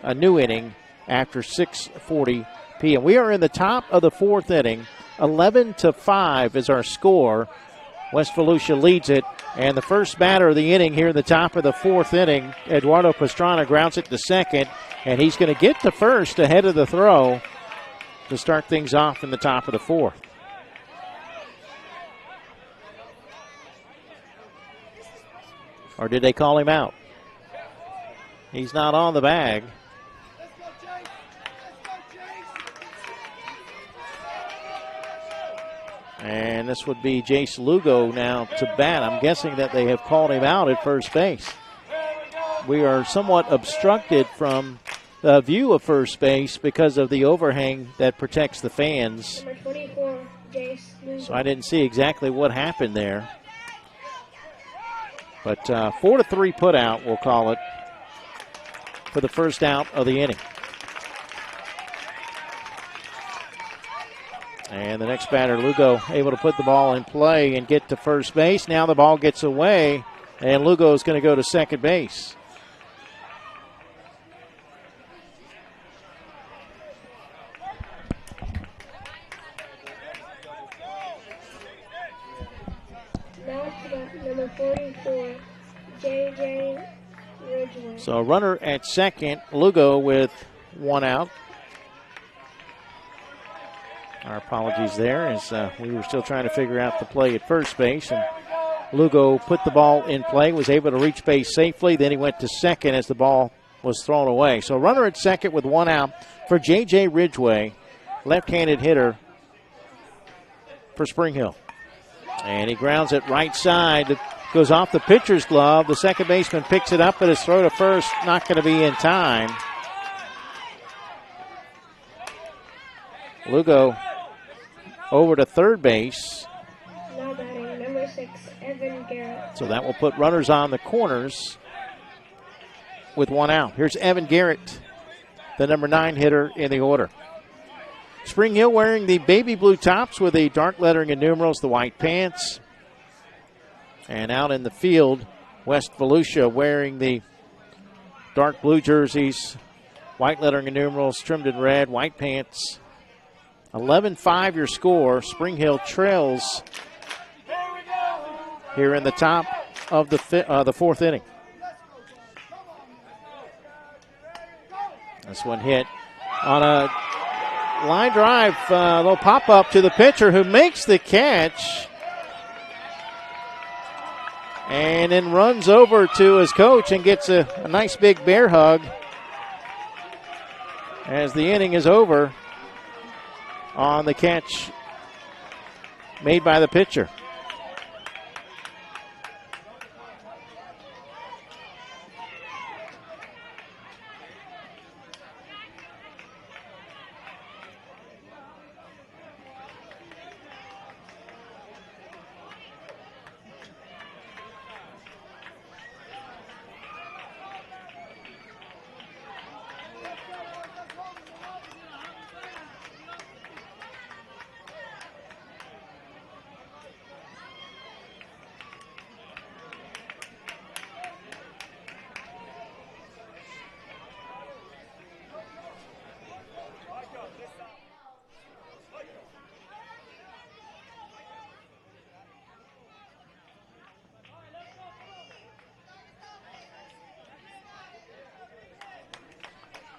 a new inning, after 6:40 p.m. We are in the top of the fourth inning. 11-5 is our score. West Volusia leads it. And the first batter of the inning here in the top of the fourth inning, Eduardo Pastrana grounds it to second. And he's going to get to first ahead of the throw to start things off in the top of the fourth. Or did they call him out? He's not on the bag. And this would be Jace Lugo now to bat. I'm guessing that they have called him out at first base. We are somewhat obstructed from the view of first base because of the overhang that protects the fans. Number 24, Jace Lugo. So I didn't see exactly what happened there. But 4-3 put out, we'll call it, for the first out of the inning. And the next batter, Lugo, able to put the ball in play and get to first base. Now the ball gets away, and Lugo is going to go to second base. Number 44, J.J. Ridgeway. So a runner at second, Lugo with one out. Our apologies there as we were still trying to figure out the play at first base. And Lugo put the ball in play, was able to reach base safely. Then he went to second as the ball was thrown away. So runner at second with one out for J.J. Ridgeway, left-handed hitter for Spring Hill. And he grounds it right side. It goes off the pitcher's glove. The second baseman picks it up, but his throw to first not going to be in time. Lugo over to third base. Now batting, number 6, Evan Garrett. So that will put runners on the corners with one out. Here's Evan Garrett, the number 9 hitter in the order. Spring Hill wearing the baby blue tops with the dark lettering and numerals, the white pants. And out in the field, West Volusia wearing the dark blue jerseys, white lettering and numerals, trimmed in red, white pants. 11-5 your score. Spring Hill trails here in the top of the fourth inning. This one hit on a line drive, little pop-up to the pitcher who makes the catch. and then runs over to his coach and gets a nice big bear hug as the inning is over on the catch made by the pitcher.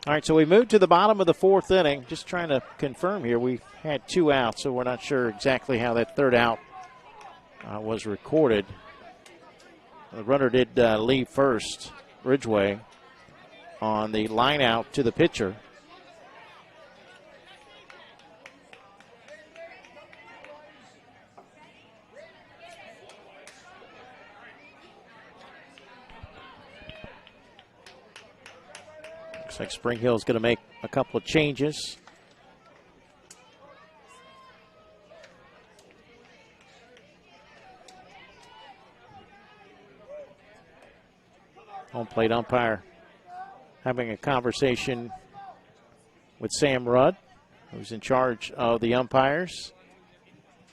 All right, so we moved to the bottom of the fourth inning. Just trying to confirm here. We had 2 outs, so we're not sure exactly how that third out was recorded. The runner did leave first, Ridgeway, on the line out to the pitcher. Looks like Spring Hill's going to make a couple of changes. Home plate umpire having a conversation with Sam Rudd, who's in charge of the umpires,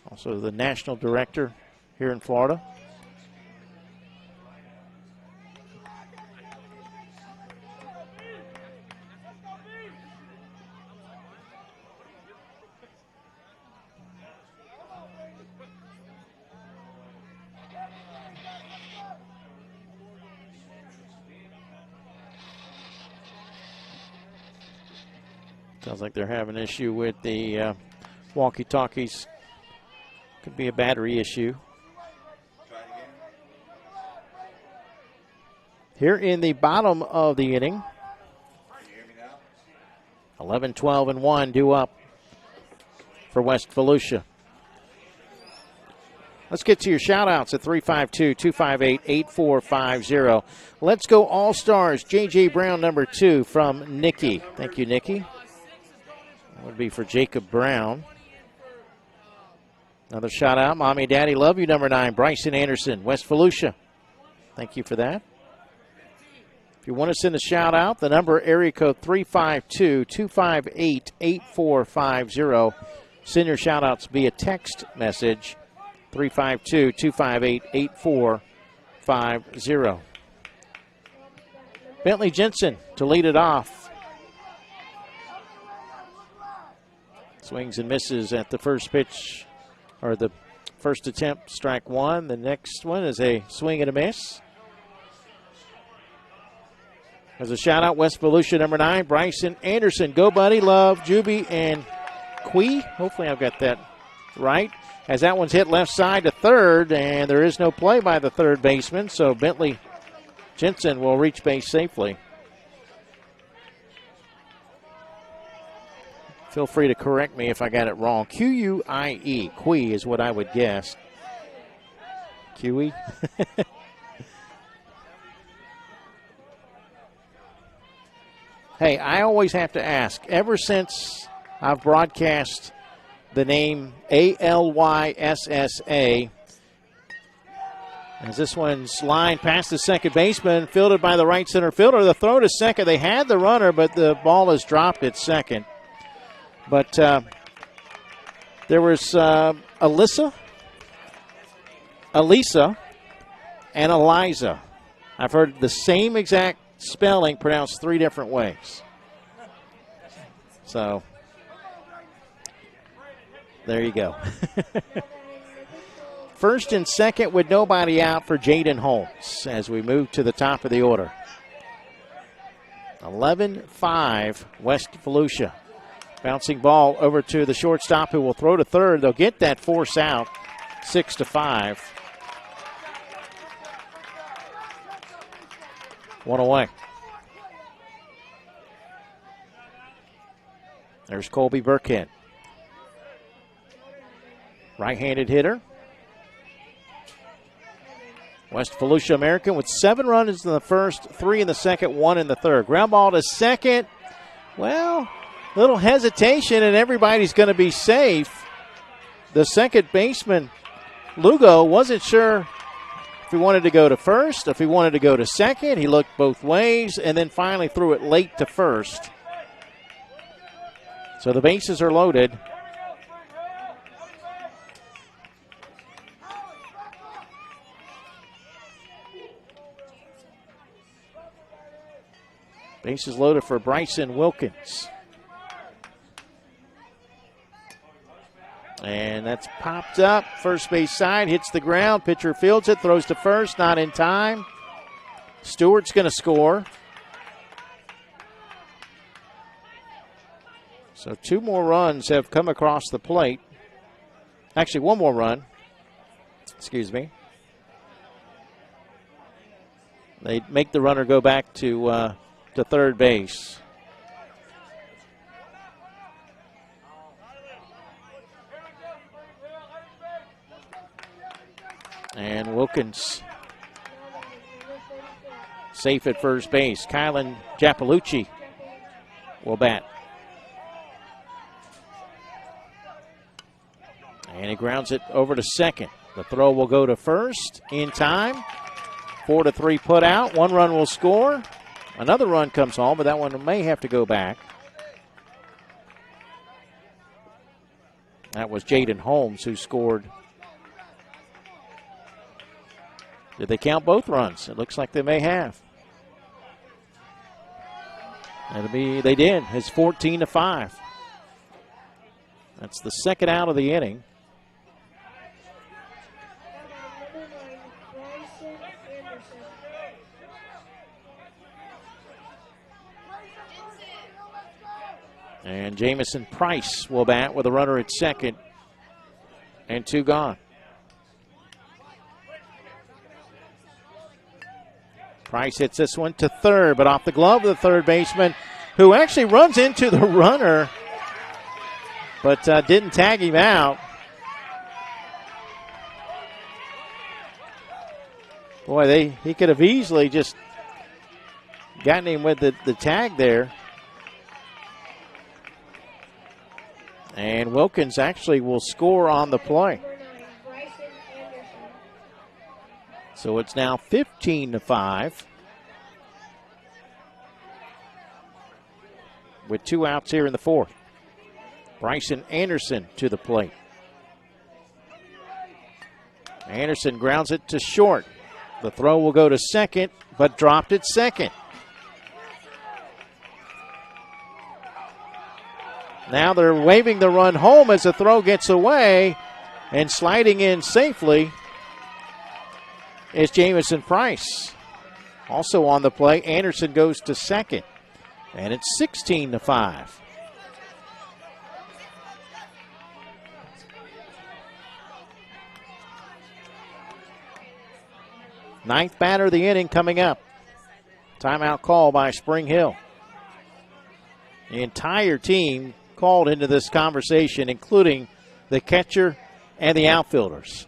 also the national director here in Florida. Sounds like they're having an issue with the walkie-talkies. Could be a battery issue. Here in the bottom of the inning, 11, 12, and 1 due up for West Volusia. Let's get to your shout-outs at 352-258-8450. Let's go All-Stars. J.J. Brown, number 2 from Nikki. Thank you, Nikki. That would be for Jacob Brown. Another shout out. Mommy, Daddy, love you, number 9. Bryson Anderson, West Volusia. Thank you for that. If you want to send a shout out, the number area code 352-258-8450. Send your shout outs via text message 352-258-8450. Bentley Jensen to lead it off. Swings and misses at the first pitch, or the first attempt, strike 1. The next one is a swing and a miss. There's a shout out, West Volusia, number 9, Bryson Anderson. Go, buddy, love, Juby, and Quee. Hopefully I've got that right. As that one's hit left side to third, and there is no play by the third baseman, so Bentley Jensen will reach base safely. Feel free to correct me if I got it wrong. Q-U-I-E. Quee is what I would guess. Q-E? Hey, I always have to ask. Ever since I've broadcast the name A-L-Y-S-S-A, as this one's lined past the second baseman, fielded by the right center fielder. The throw to second. They had the runner, but the ball is dropped at second. But there was Elisa, and Eliza. I've heard the same exact spelling pronounced 3 different ways. So, there you go. First and second with nobody out for Jaden Holmes as we move to the top of the order. 11-5 West Volusia. Bouncing ball over to the shortstop who will throw to third. They'll get that force out, 6-5. One away. There's Colby Burkhead. Right-handed hitter. West Volusia American with 7 runs in the first, 3 in the second, 1 in the third. Ground ball to second. Well, little hesitation, and everybody's going to be safe. The second baseman, Lugo, wasn't sure if he wanted to go to first, if he wanted to go to second. He looked both ways and then finally threw it late to first. So the bases are loaded. Bases loaded for Bryson Wilkins. And that's popped up. First base side, hits the ground. Pitcher fields it, throws to first, not in time. Stewart's going to score. So 2 more runs have come across the plate. Actually, 1 more run. Excuse me. They make the runner go back to third base. And Wilkins safe at first base. Kylan Japalucci will bat. And he grounds it over to second. The throw will go to first in time. 4-3 put out. 1 run will score. Another run comes home, but that one may have to go back. That was Jaden Holmes who scored. Did they count both runs? It looks like they may have. They did. It's 14-5. That's the second out of the inning. And Jamison Price will bat with a runner at second and 2 gone. Price hits this one to third, but off the glove of the third baseman, who actually runs into the runner, but didn't tag him out. Boy, he could have easily just gotten him with the tag there. And Wilkins actually will score on the play. So it's now 15-5. With 2 outs here in the fourth. Bryson Anderson to the plate. Anderson grounds it to short. The throw will go to second, but dropped at second. Now they're waving the run home as the throw gets away, and sliding in safely is Jamison Price. Also on the play, Anderson goes to second, and it's 16-5. Ninth batter of the inning coming up. Timeout call by Spring Hill. The entire team called into this conversation, including the catcher and the outfielders.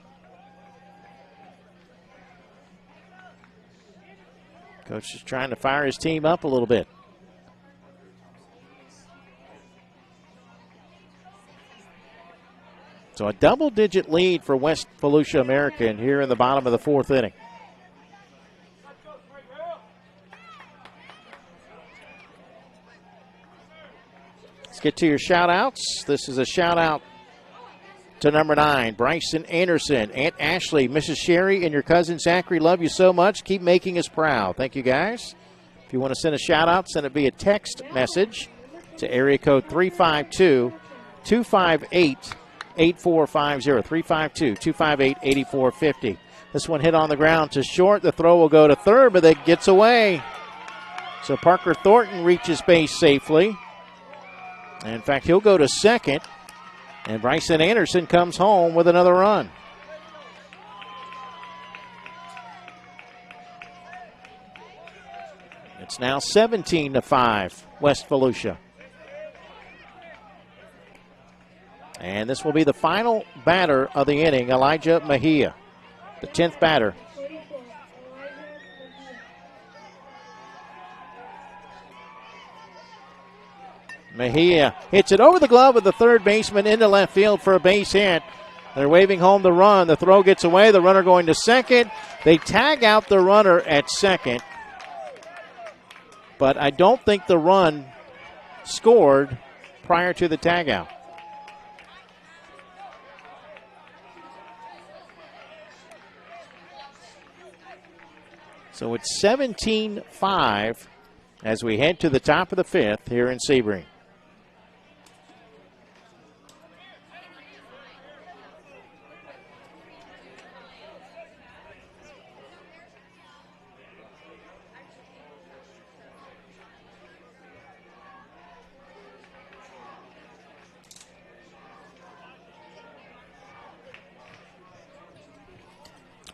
Coach is trying to fire his team up a little bit. So a double-digit lead for West Volusia American here in the bottom of the fourth inning. Get to your shout-outs. This is a shout-out to number 9, Bryson Anderson. Aunt Ashley, Mrs. Sherry, and your cousin Zachary love you so much. Keep making us proud. Thank you, guys. If you want to send a shout-out, send it via text message to area code 352-258-8450. 352-258-8450. This one hit on the ground to short. The throw will go to third, but it gets away. So Parker Thornton reaches base safely. In fact, he'll go to second, and Bryson Anderson comes home with another run. It's now 17-5, West Volusia. And this will be the final batter of the inning, Elijah Mejia, the 10th batter. Mejia hits it over the glove of the third baseman into left field for a base hit. They're waving home the run. The throw gets away. The runner going to second. They tag out the runner at second. But I don't think the run scored prior to the tag out. So it's 17-5 as we head to the top of the fifth here in Sebring.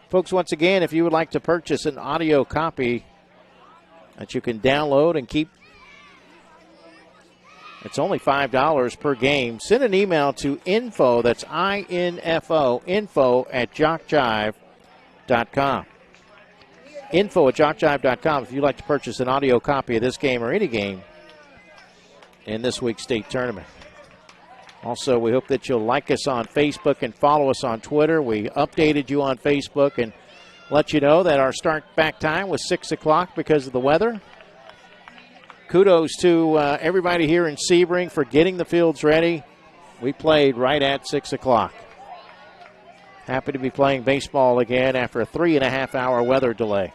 Folks, once again, if you would like to purchase an audio copy that you can download and keep, it's only $5 per game. Send an email to info, that's I-N-F-O, info@jockjive.com. Info@jockjive.com if you'd like to purchase an audio copy of this game or any game in this week's state tournament. Also, we hope that you'll like us on Facebook and follow us on Twitter. We updated you on Facebook and let you know that our start back time was 6 o'clock because of the weather. Kudos to everybody here in Sebring for getting the fields ready. We played right at 6 o'clock. Happy to be playing baseball again after a 3.5-hour weather delay.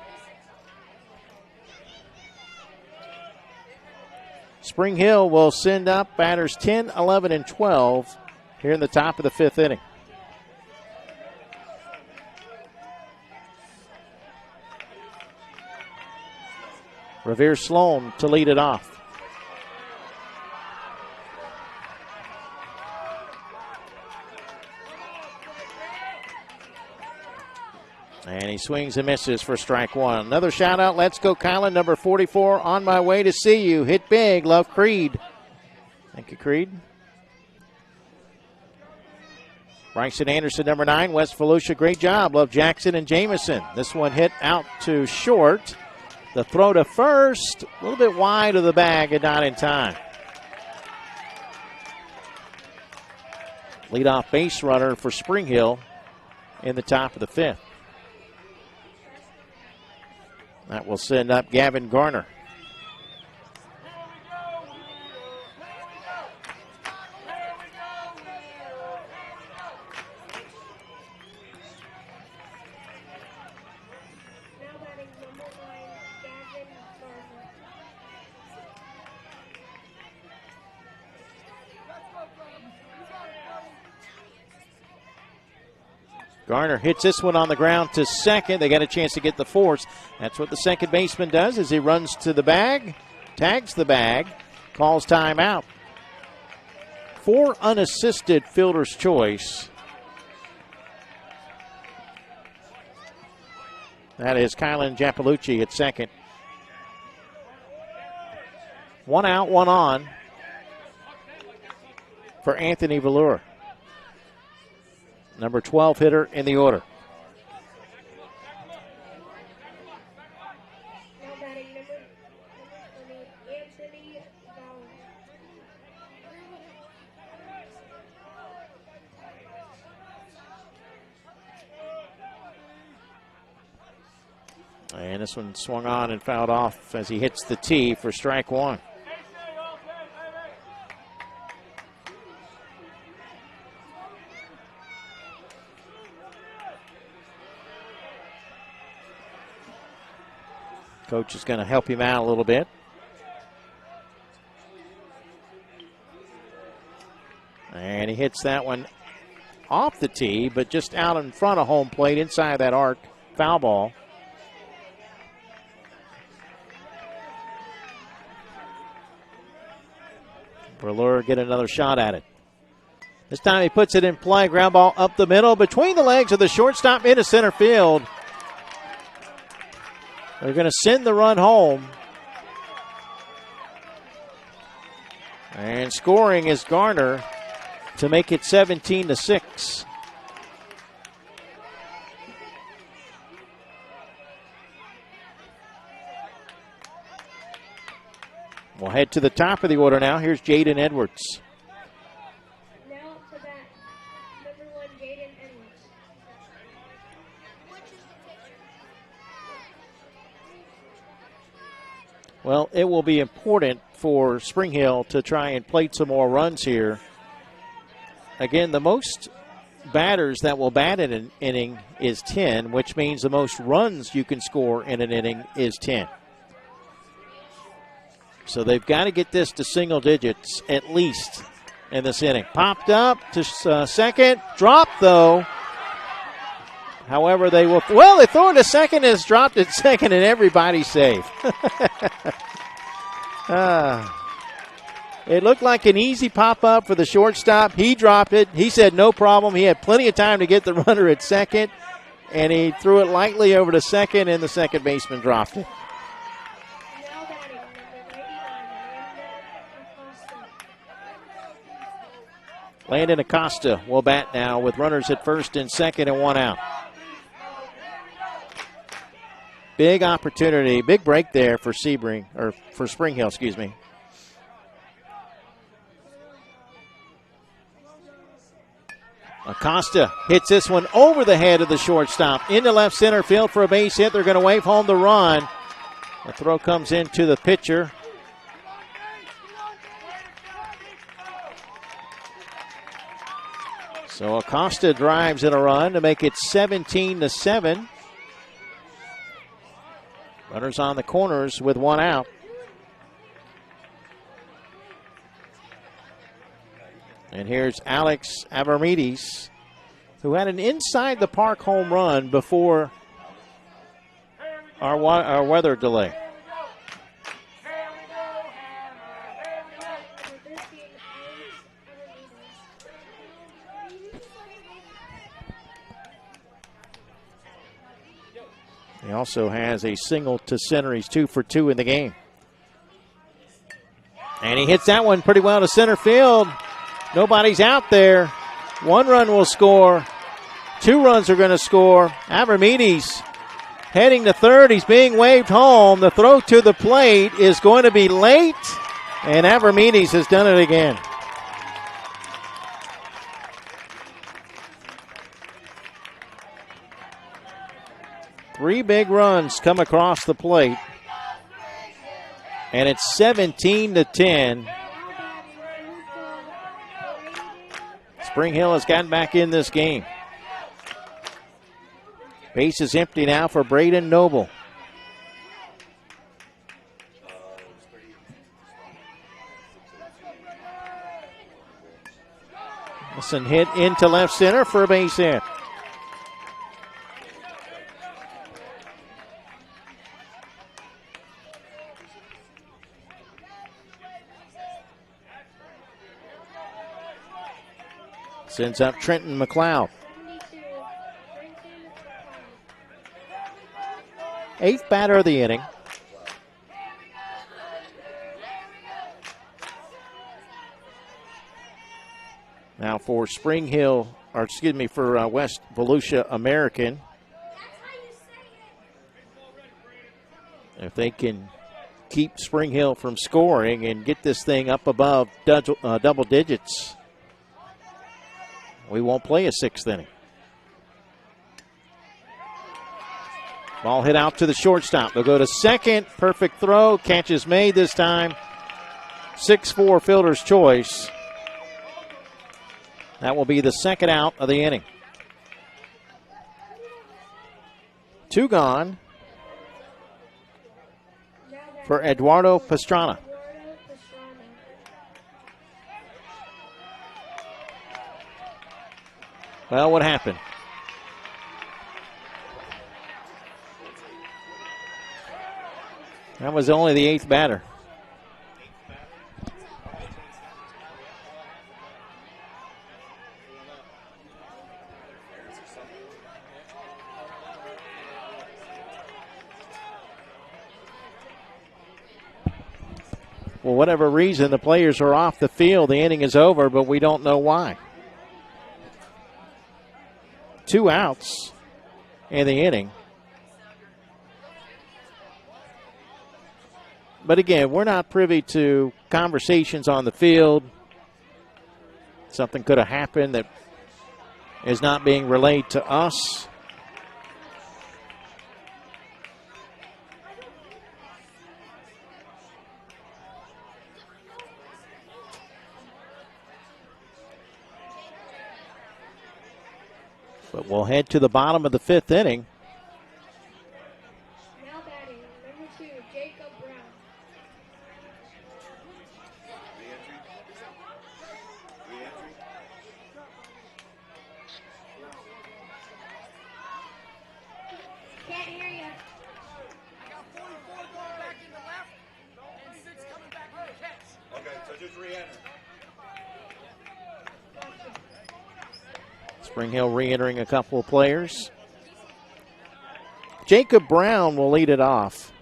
Spring Hill will send up batters 10, 11, and 12 here in the top of the fifth inning. Revere Sloan to lead it off. And he swings and misses for strike one. Another shout out. Let's go, Kylan. Number 44, on my way to see you. Hit big. Love Creed. Thank you, Creed. Bryson Anderson, number 9, West Volusia. Great job. Love Jackson and Jamison. This one hit out to short. The throw to first, a little bit wide of the bag and not in time. Leadoff base runner for Spring Hill in the top of the fifth. That will send up Gavin Garner. Garner hits this one on the ground to second. They got a chance to get the force. That's what the second baseman does as he runs to the bag, tags the bag, calls timeout. 4 unassisted fielder's choice. That is Kylan Japalucci at second. 1 out, 1 on for Anthony Valure. Number 12 hitter in the order. Now batting number 20, Anthony Valure. And this one swung on and fouled off as he hits the tee for strike one. Coach is going to help him out a little bit. And he hits that one off the tee, but just out in front of home plate, inside that arc, foul ball. Valure get another shot at it. This time he puts it in play. Ground ball up the middle between the legs of the shortstop into center field. They're going to send the run home And scoring is Garner to make it 17-6. We'll head to the top of the order now. Here's Jaden Edwards. Now to bat, number 1, Jaden Edwards. Well, it will be important for Spring Hill to try and plate some more runs here. Again, the most batters that will bat in an inning is 10, which means the most runs you can score in an inning is 10. So they've got to get this to single digits at least in this inning. Popped up to second. Dropped, though. However, they will. Well, they throw it to second and it's dropped at second, and everybody's safe. It looked like an easy pop-up for the shortstop. He dropped it. He said no problem. He had plenty of time to get the runner at second, and he threw it lightly over to second, and the second baseman dropped it. Now batting, number 99, Landon Acosta will bat now with runners at first and second and one out. Big opportunity, big break there for for Spring Hill, excuse me. Acosta hits this one over the head of the shortstop into left center field for a base hit. They're going to wave home the run. The throw comes into the pitcher. So Acosta drives in a run to make it 17-7. Runners on the corners with one out. And here's Alex Avermides, who had an inside the park home run before our weather delay. He also has a single to center. He's 2 for 2 in the game. And he hits that one pretty well to center field. Nobody's out there. 1 run will score. 2 runs are going to score. Avermides heading to third. He's being waved home. The throw to the plate is going to be late. And Avermides has done it again. Three big runs come across the plate. And it's 17-10. Spring Hill has gotten back in this game. Base is empty now for Braden Noble. Listen, hit into left center for a base hit. Sends up Trenton McLeod. 8th batter of the inning. Now for Spring Hill, or excuse me, for West Volusia American. If they can keep Spring Hill from scoring and get this thing up above double digits, we won't play a 6th inning. Ball hit out to the shortstop. They'll go to second. Perfect throw. Catch is made this time. 6-4 fielder's choice. That will be the second out of the inning. 2 gone for Eduardo Pastrana. Well, what happened? That was only the 8th batter. for whatever reason, the players are off the field. The inning is over, but we don't know why. 2 outs in the inning. But again, we're not privy to conversations on the field. Something could have happened that is not being relayed to us. But we'll head to the bottom of the 5th inning. Now batting, number 2, Jacob Brown. Can't hear you. I got 44 going back in the left and 6 coming back in the catch. Okay, so just re-enter. Spring Hill re-entering a couple of players. Jacob Brown will lead it off.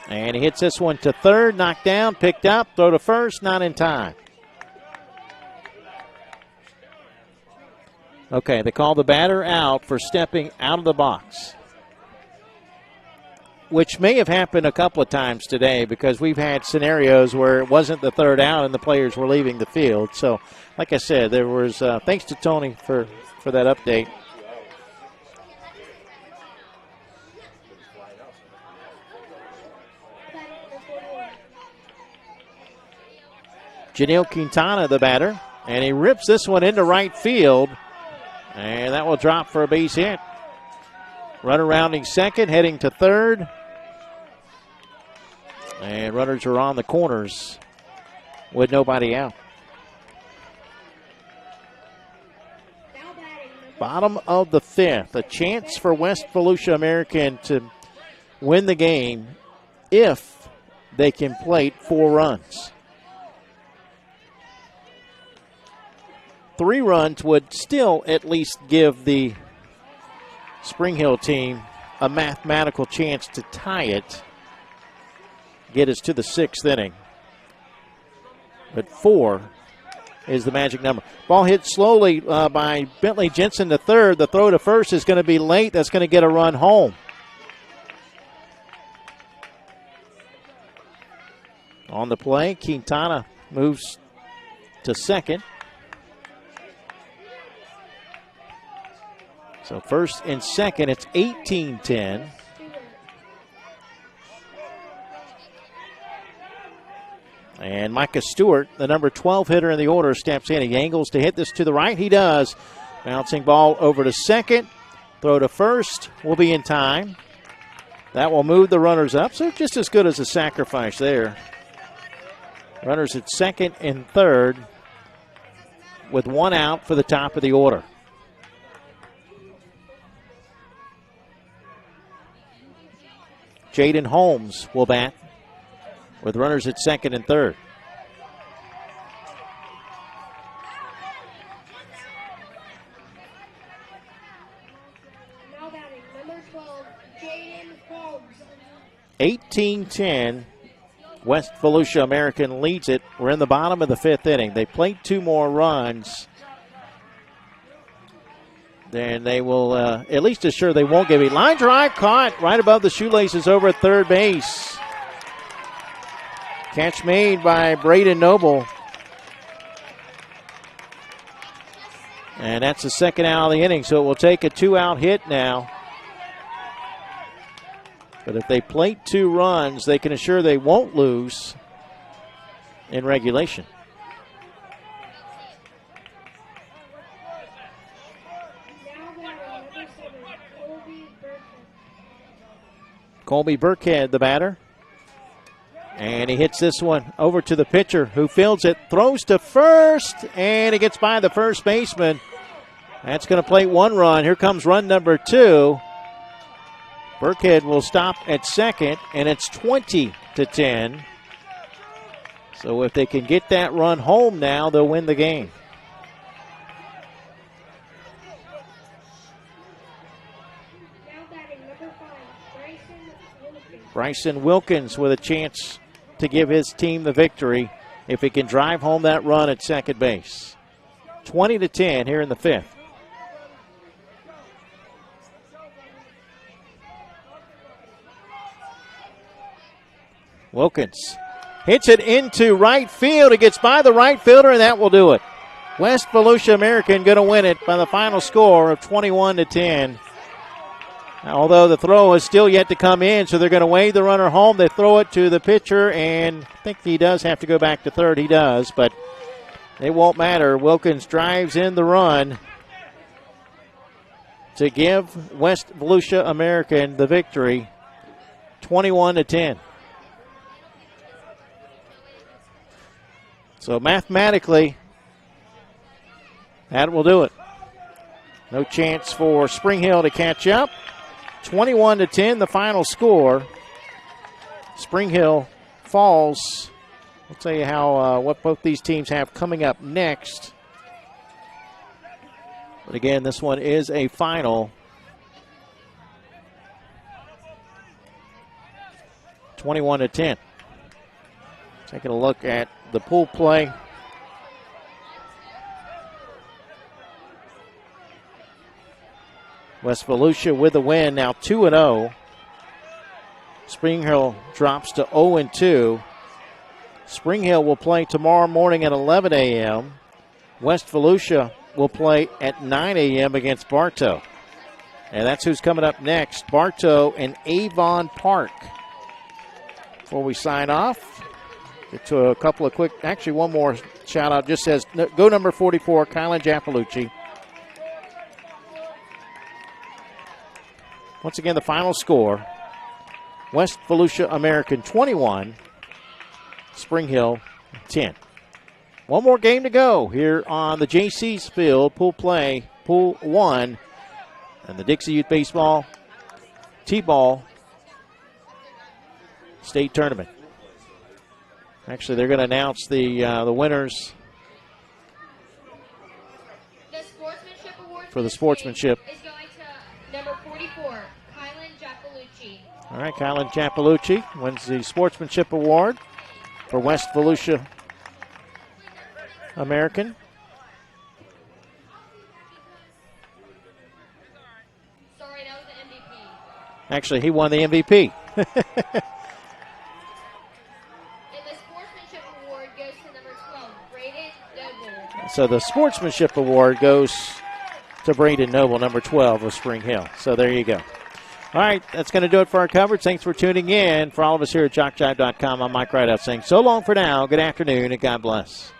And he hits this one to third, knocked down, picked up, throw to first, not in time. Okay, they call the batter out for stepping out of the box, which may have happened a couple of times today because we've had scenarios where it wasn't the third out and the players were leaving the field. So, like I said, there was, thanks to Tony for that update. Janelle Quintana, the batter, and he rips this one into right field, and that will drop for a base hit. Runner rounding second, heading to third. And runners are on the corners with nobody out. Bottom of the 5th. A chance for West Volusia American to win the game if they can plate 4 runs. 3 runs would still at least give the Spring Hill team a mathematical chance to tie it, get us to the 6th inning. But 4 is the magic number. Ball hit slowly by Bentley Jensen to third. The throw to first is going to be late. That's going to get a run home. On the play, Quintana moves to second. So first and second, it's 18-10. And Micah Stewart, the number 12 hitter in the order, steps in. He angles to hit this to the right. He does. Bouncing ball over to second. Throw to first will be in time. That will move the runners up. So just as good as a sacrifice there. Runners at second and third with 1 out for the top of the order. Jaden Holmes will bat with runners at second and third. Now batting, number 12, Jaden Holmes. 18-10. West Volusia American leads it. We're in the bottom of the 5th inning. They played 2 more runs. Then they will at least assure they won't give it. Line drive caught right above the shoelaces over at third base. Catch made by Braden Noble. And that's the 2nd out of the inning, so it will take a 2-out hit now. But if they plate 2 runs, they can assure they won't lose in regulation. Colby Burkhead, the batter. And he hits this one over to the pitcher who fields it, throws to first, and he gets by the first baseman. That's going to plate 1 run. Here comes run number 2. Burkhead will stop at second, and it's 20-10. So if they can get that run home now, they'll win the game. Now Bryson Wilkins with a chance to give his team the victory if he can drive home that run at second base. 20-10 here in the fifth. Wilkins hits it into right field. It gets by the right fielder, and that will do it. West Volusia American going to win it by the final score of 21-10. Although the throw is still yet to come in, so they're going to wave the runner home. They throw it to the pitcher, and I think he does have to go back to third. He does, but it won't matter. Wilkins drives in the run to give West Volusia American the victory, 21-10. So mathematically, that will do it. No chance for Spring Hill to catch up. 21-10, the final score. Spring Hill falls. I'll tell you how what both these teams have coming up next. But again, this one is a final. 21-10. Taking a look at the pool play. West Volusia with the win, now 2-0. Spring Hill drops to 0-2. Spring Hill will play tomorrow morning at 11 a.m. West Volusia will play at 9 a.m. against Bartow. And that's who's coming up next, Bartow and Avon Park. Before we sign off, get to a couple of quick, actually one more shout out. Just says, go number 44, Kylan Jappalucci. Once again, the final score, West Volusia American 21, Spring Hill 10. One more game to go here on the JC's field, pool play, pool 1, and the Dixie Youth Baseball T-Ball State Tournament. Actually, they're going to announce the winners The sportsmanship award for the sportsmanship. is going to number 44, Kylan Jappalucci. All right, Kylan Jappalucci wins the sportsmanship award for West Volusia American. Sorry, that was the MVP. Actually, he won the MVP. And the sportsmanship award goes to number 12, Braden Noble. So the sportsmanship award goes to Braden Noble, number 12 of Spring Hill. So there you go. All right, that's going to do it for our coverage. Thanks for tuning in. For all of us here at JockJive.com, I'm Mike Rideout saying so long for now. Good afternoon, and God bless.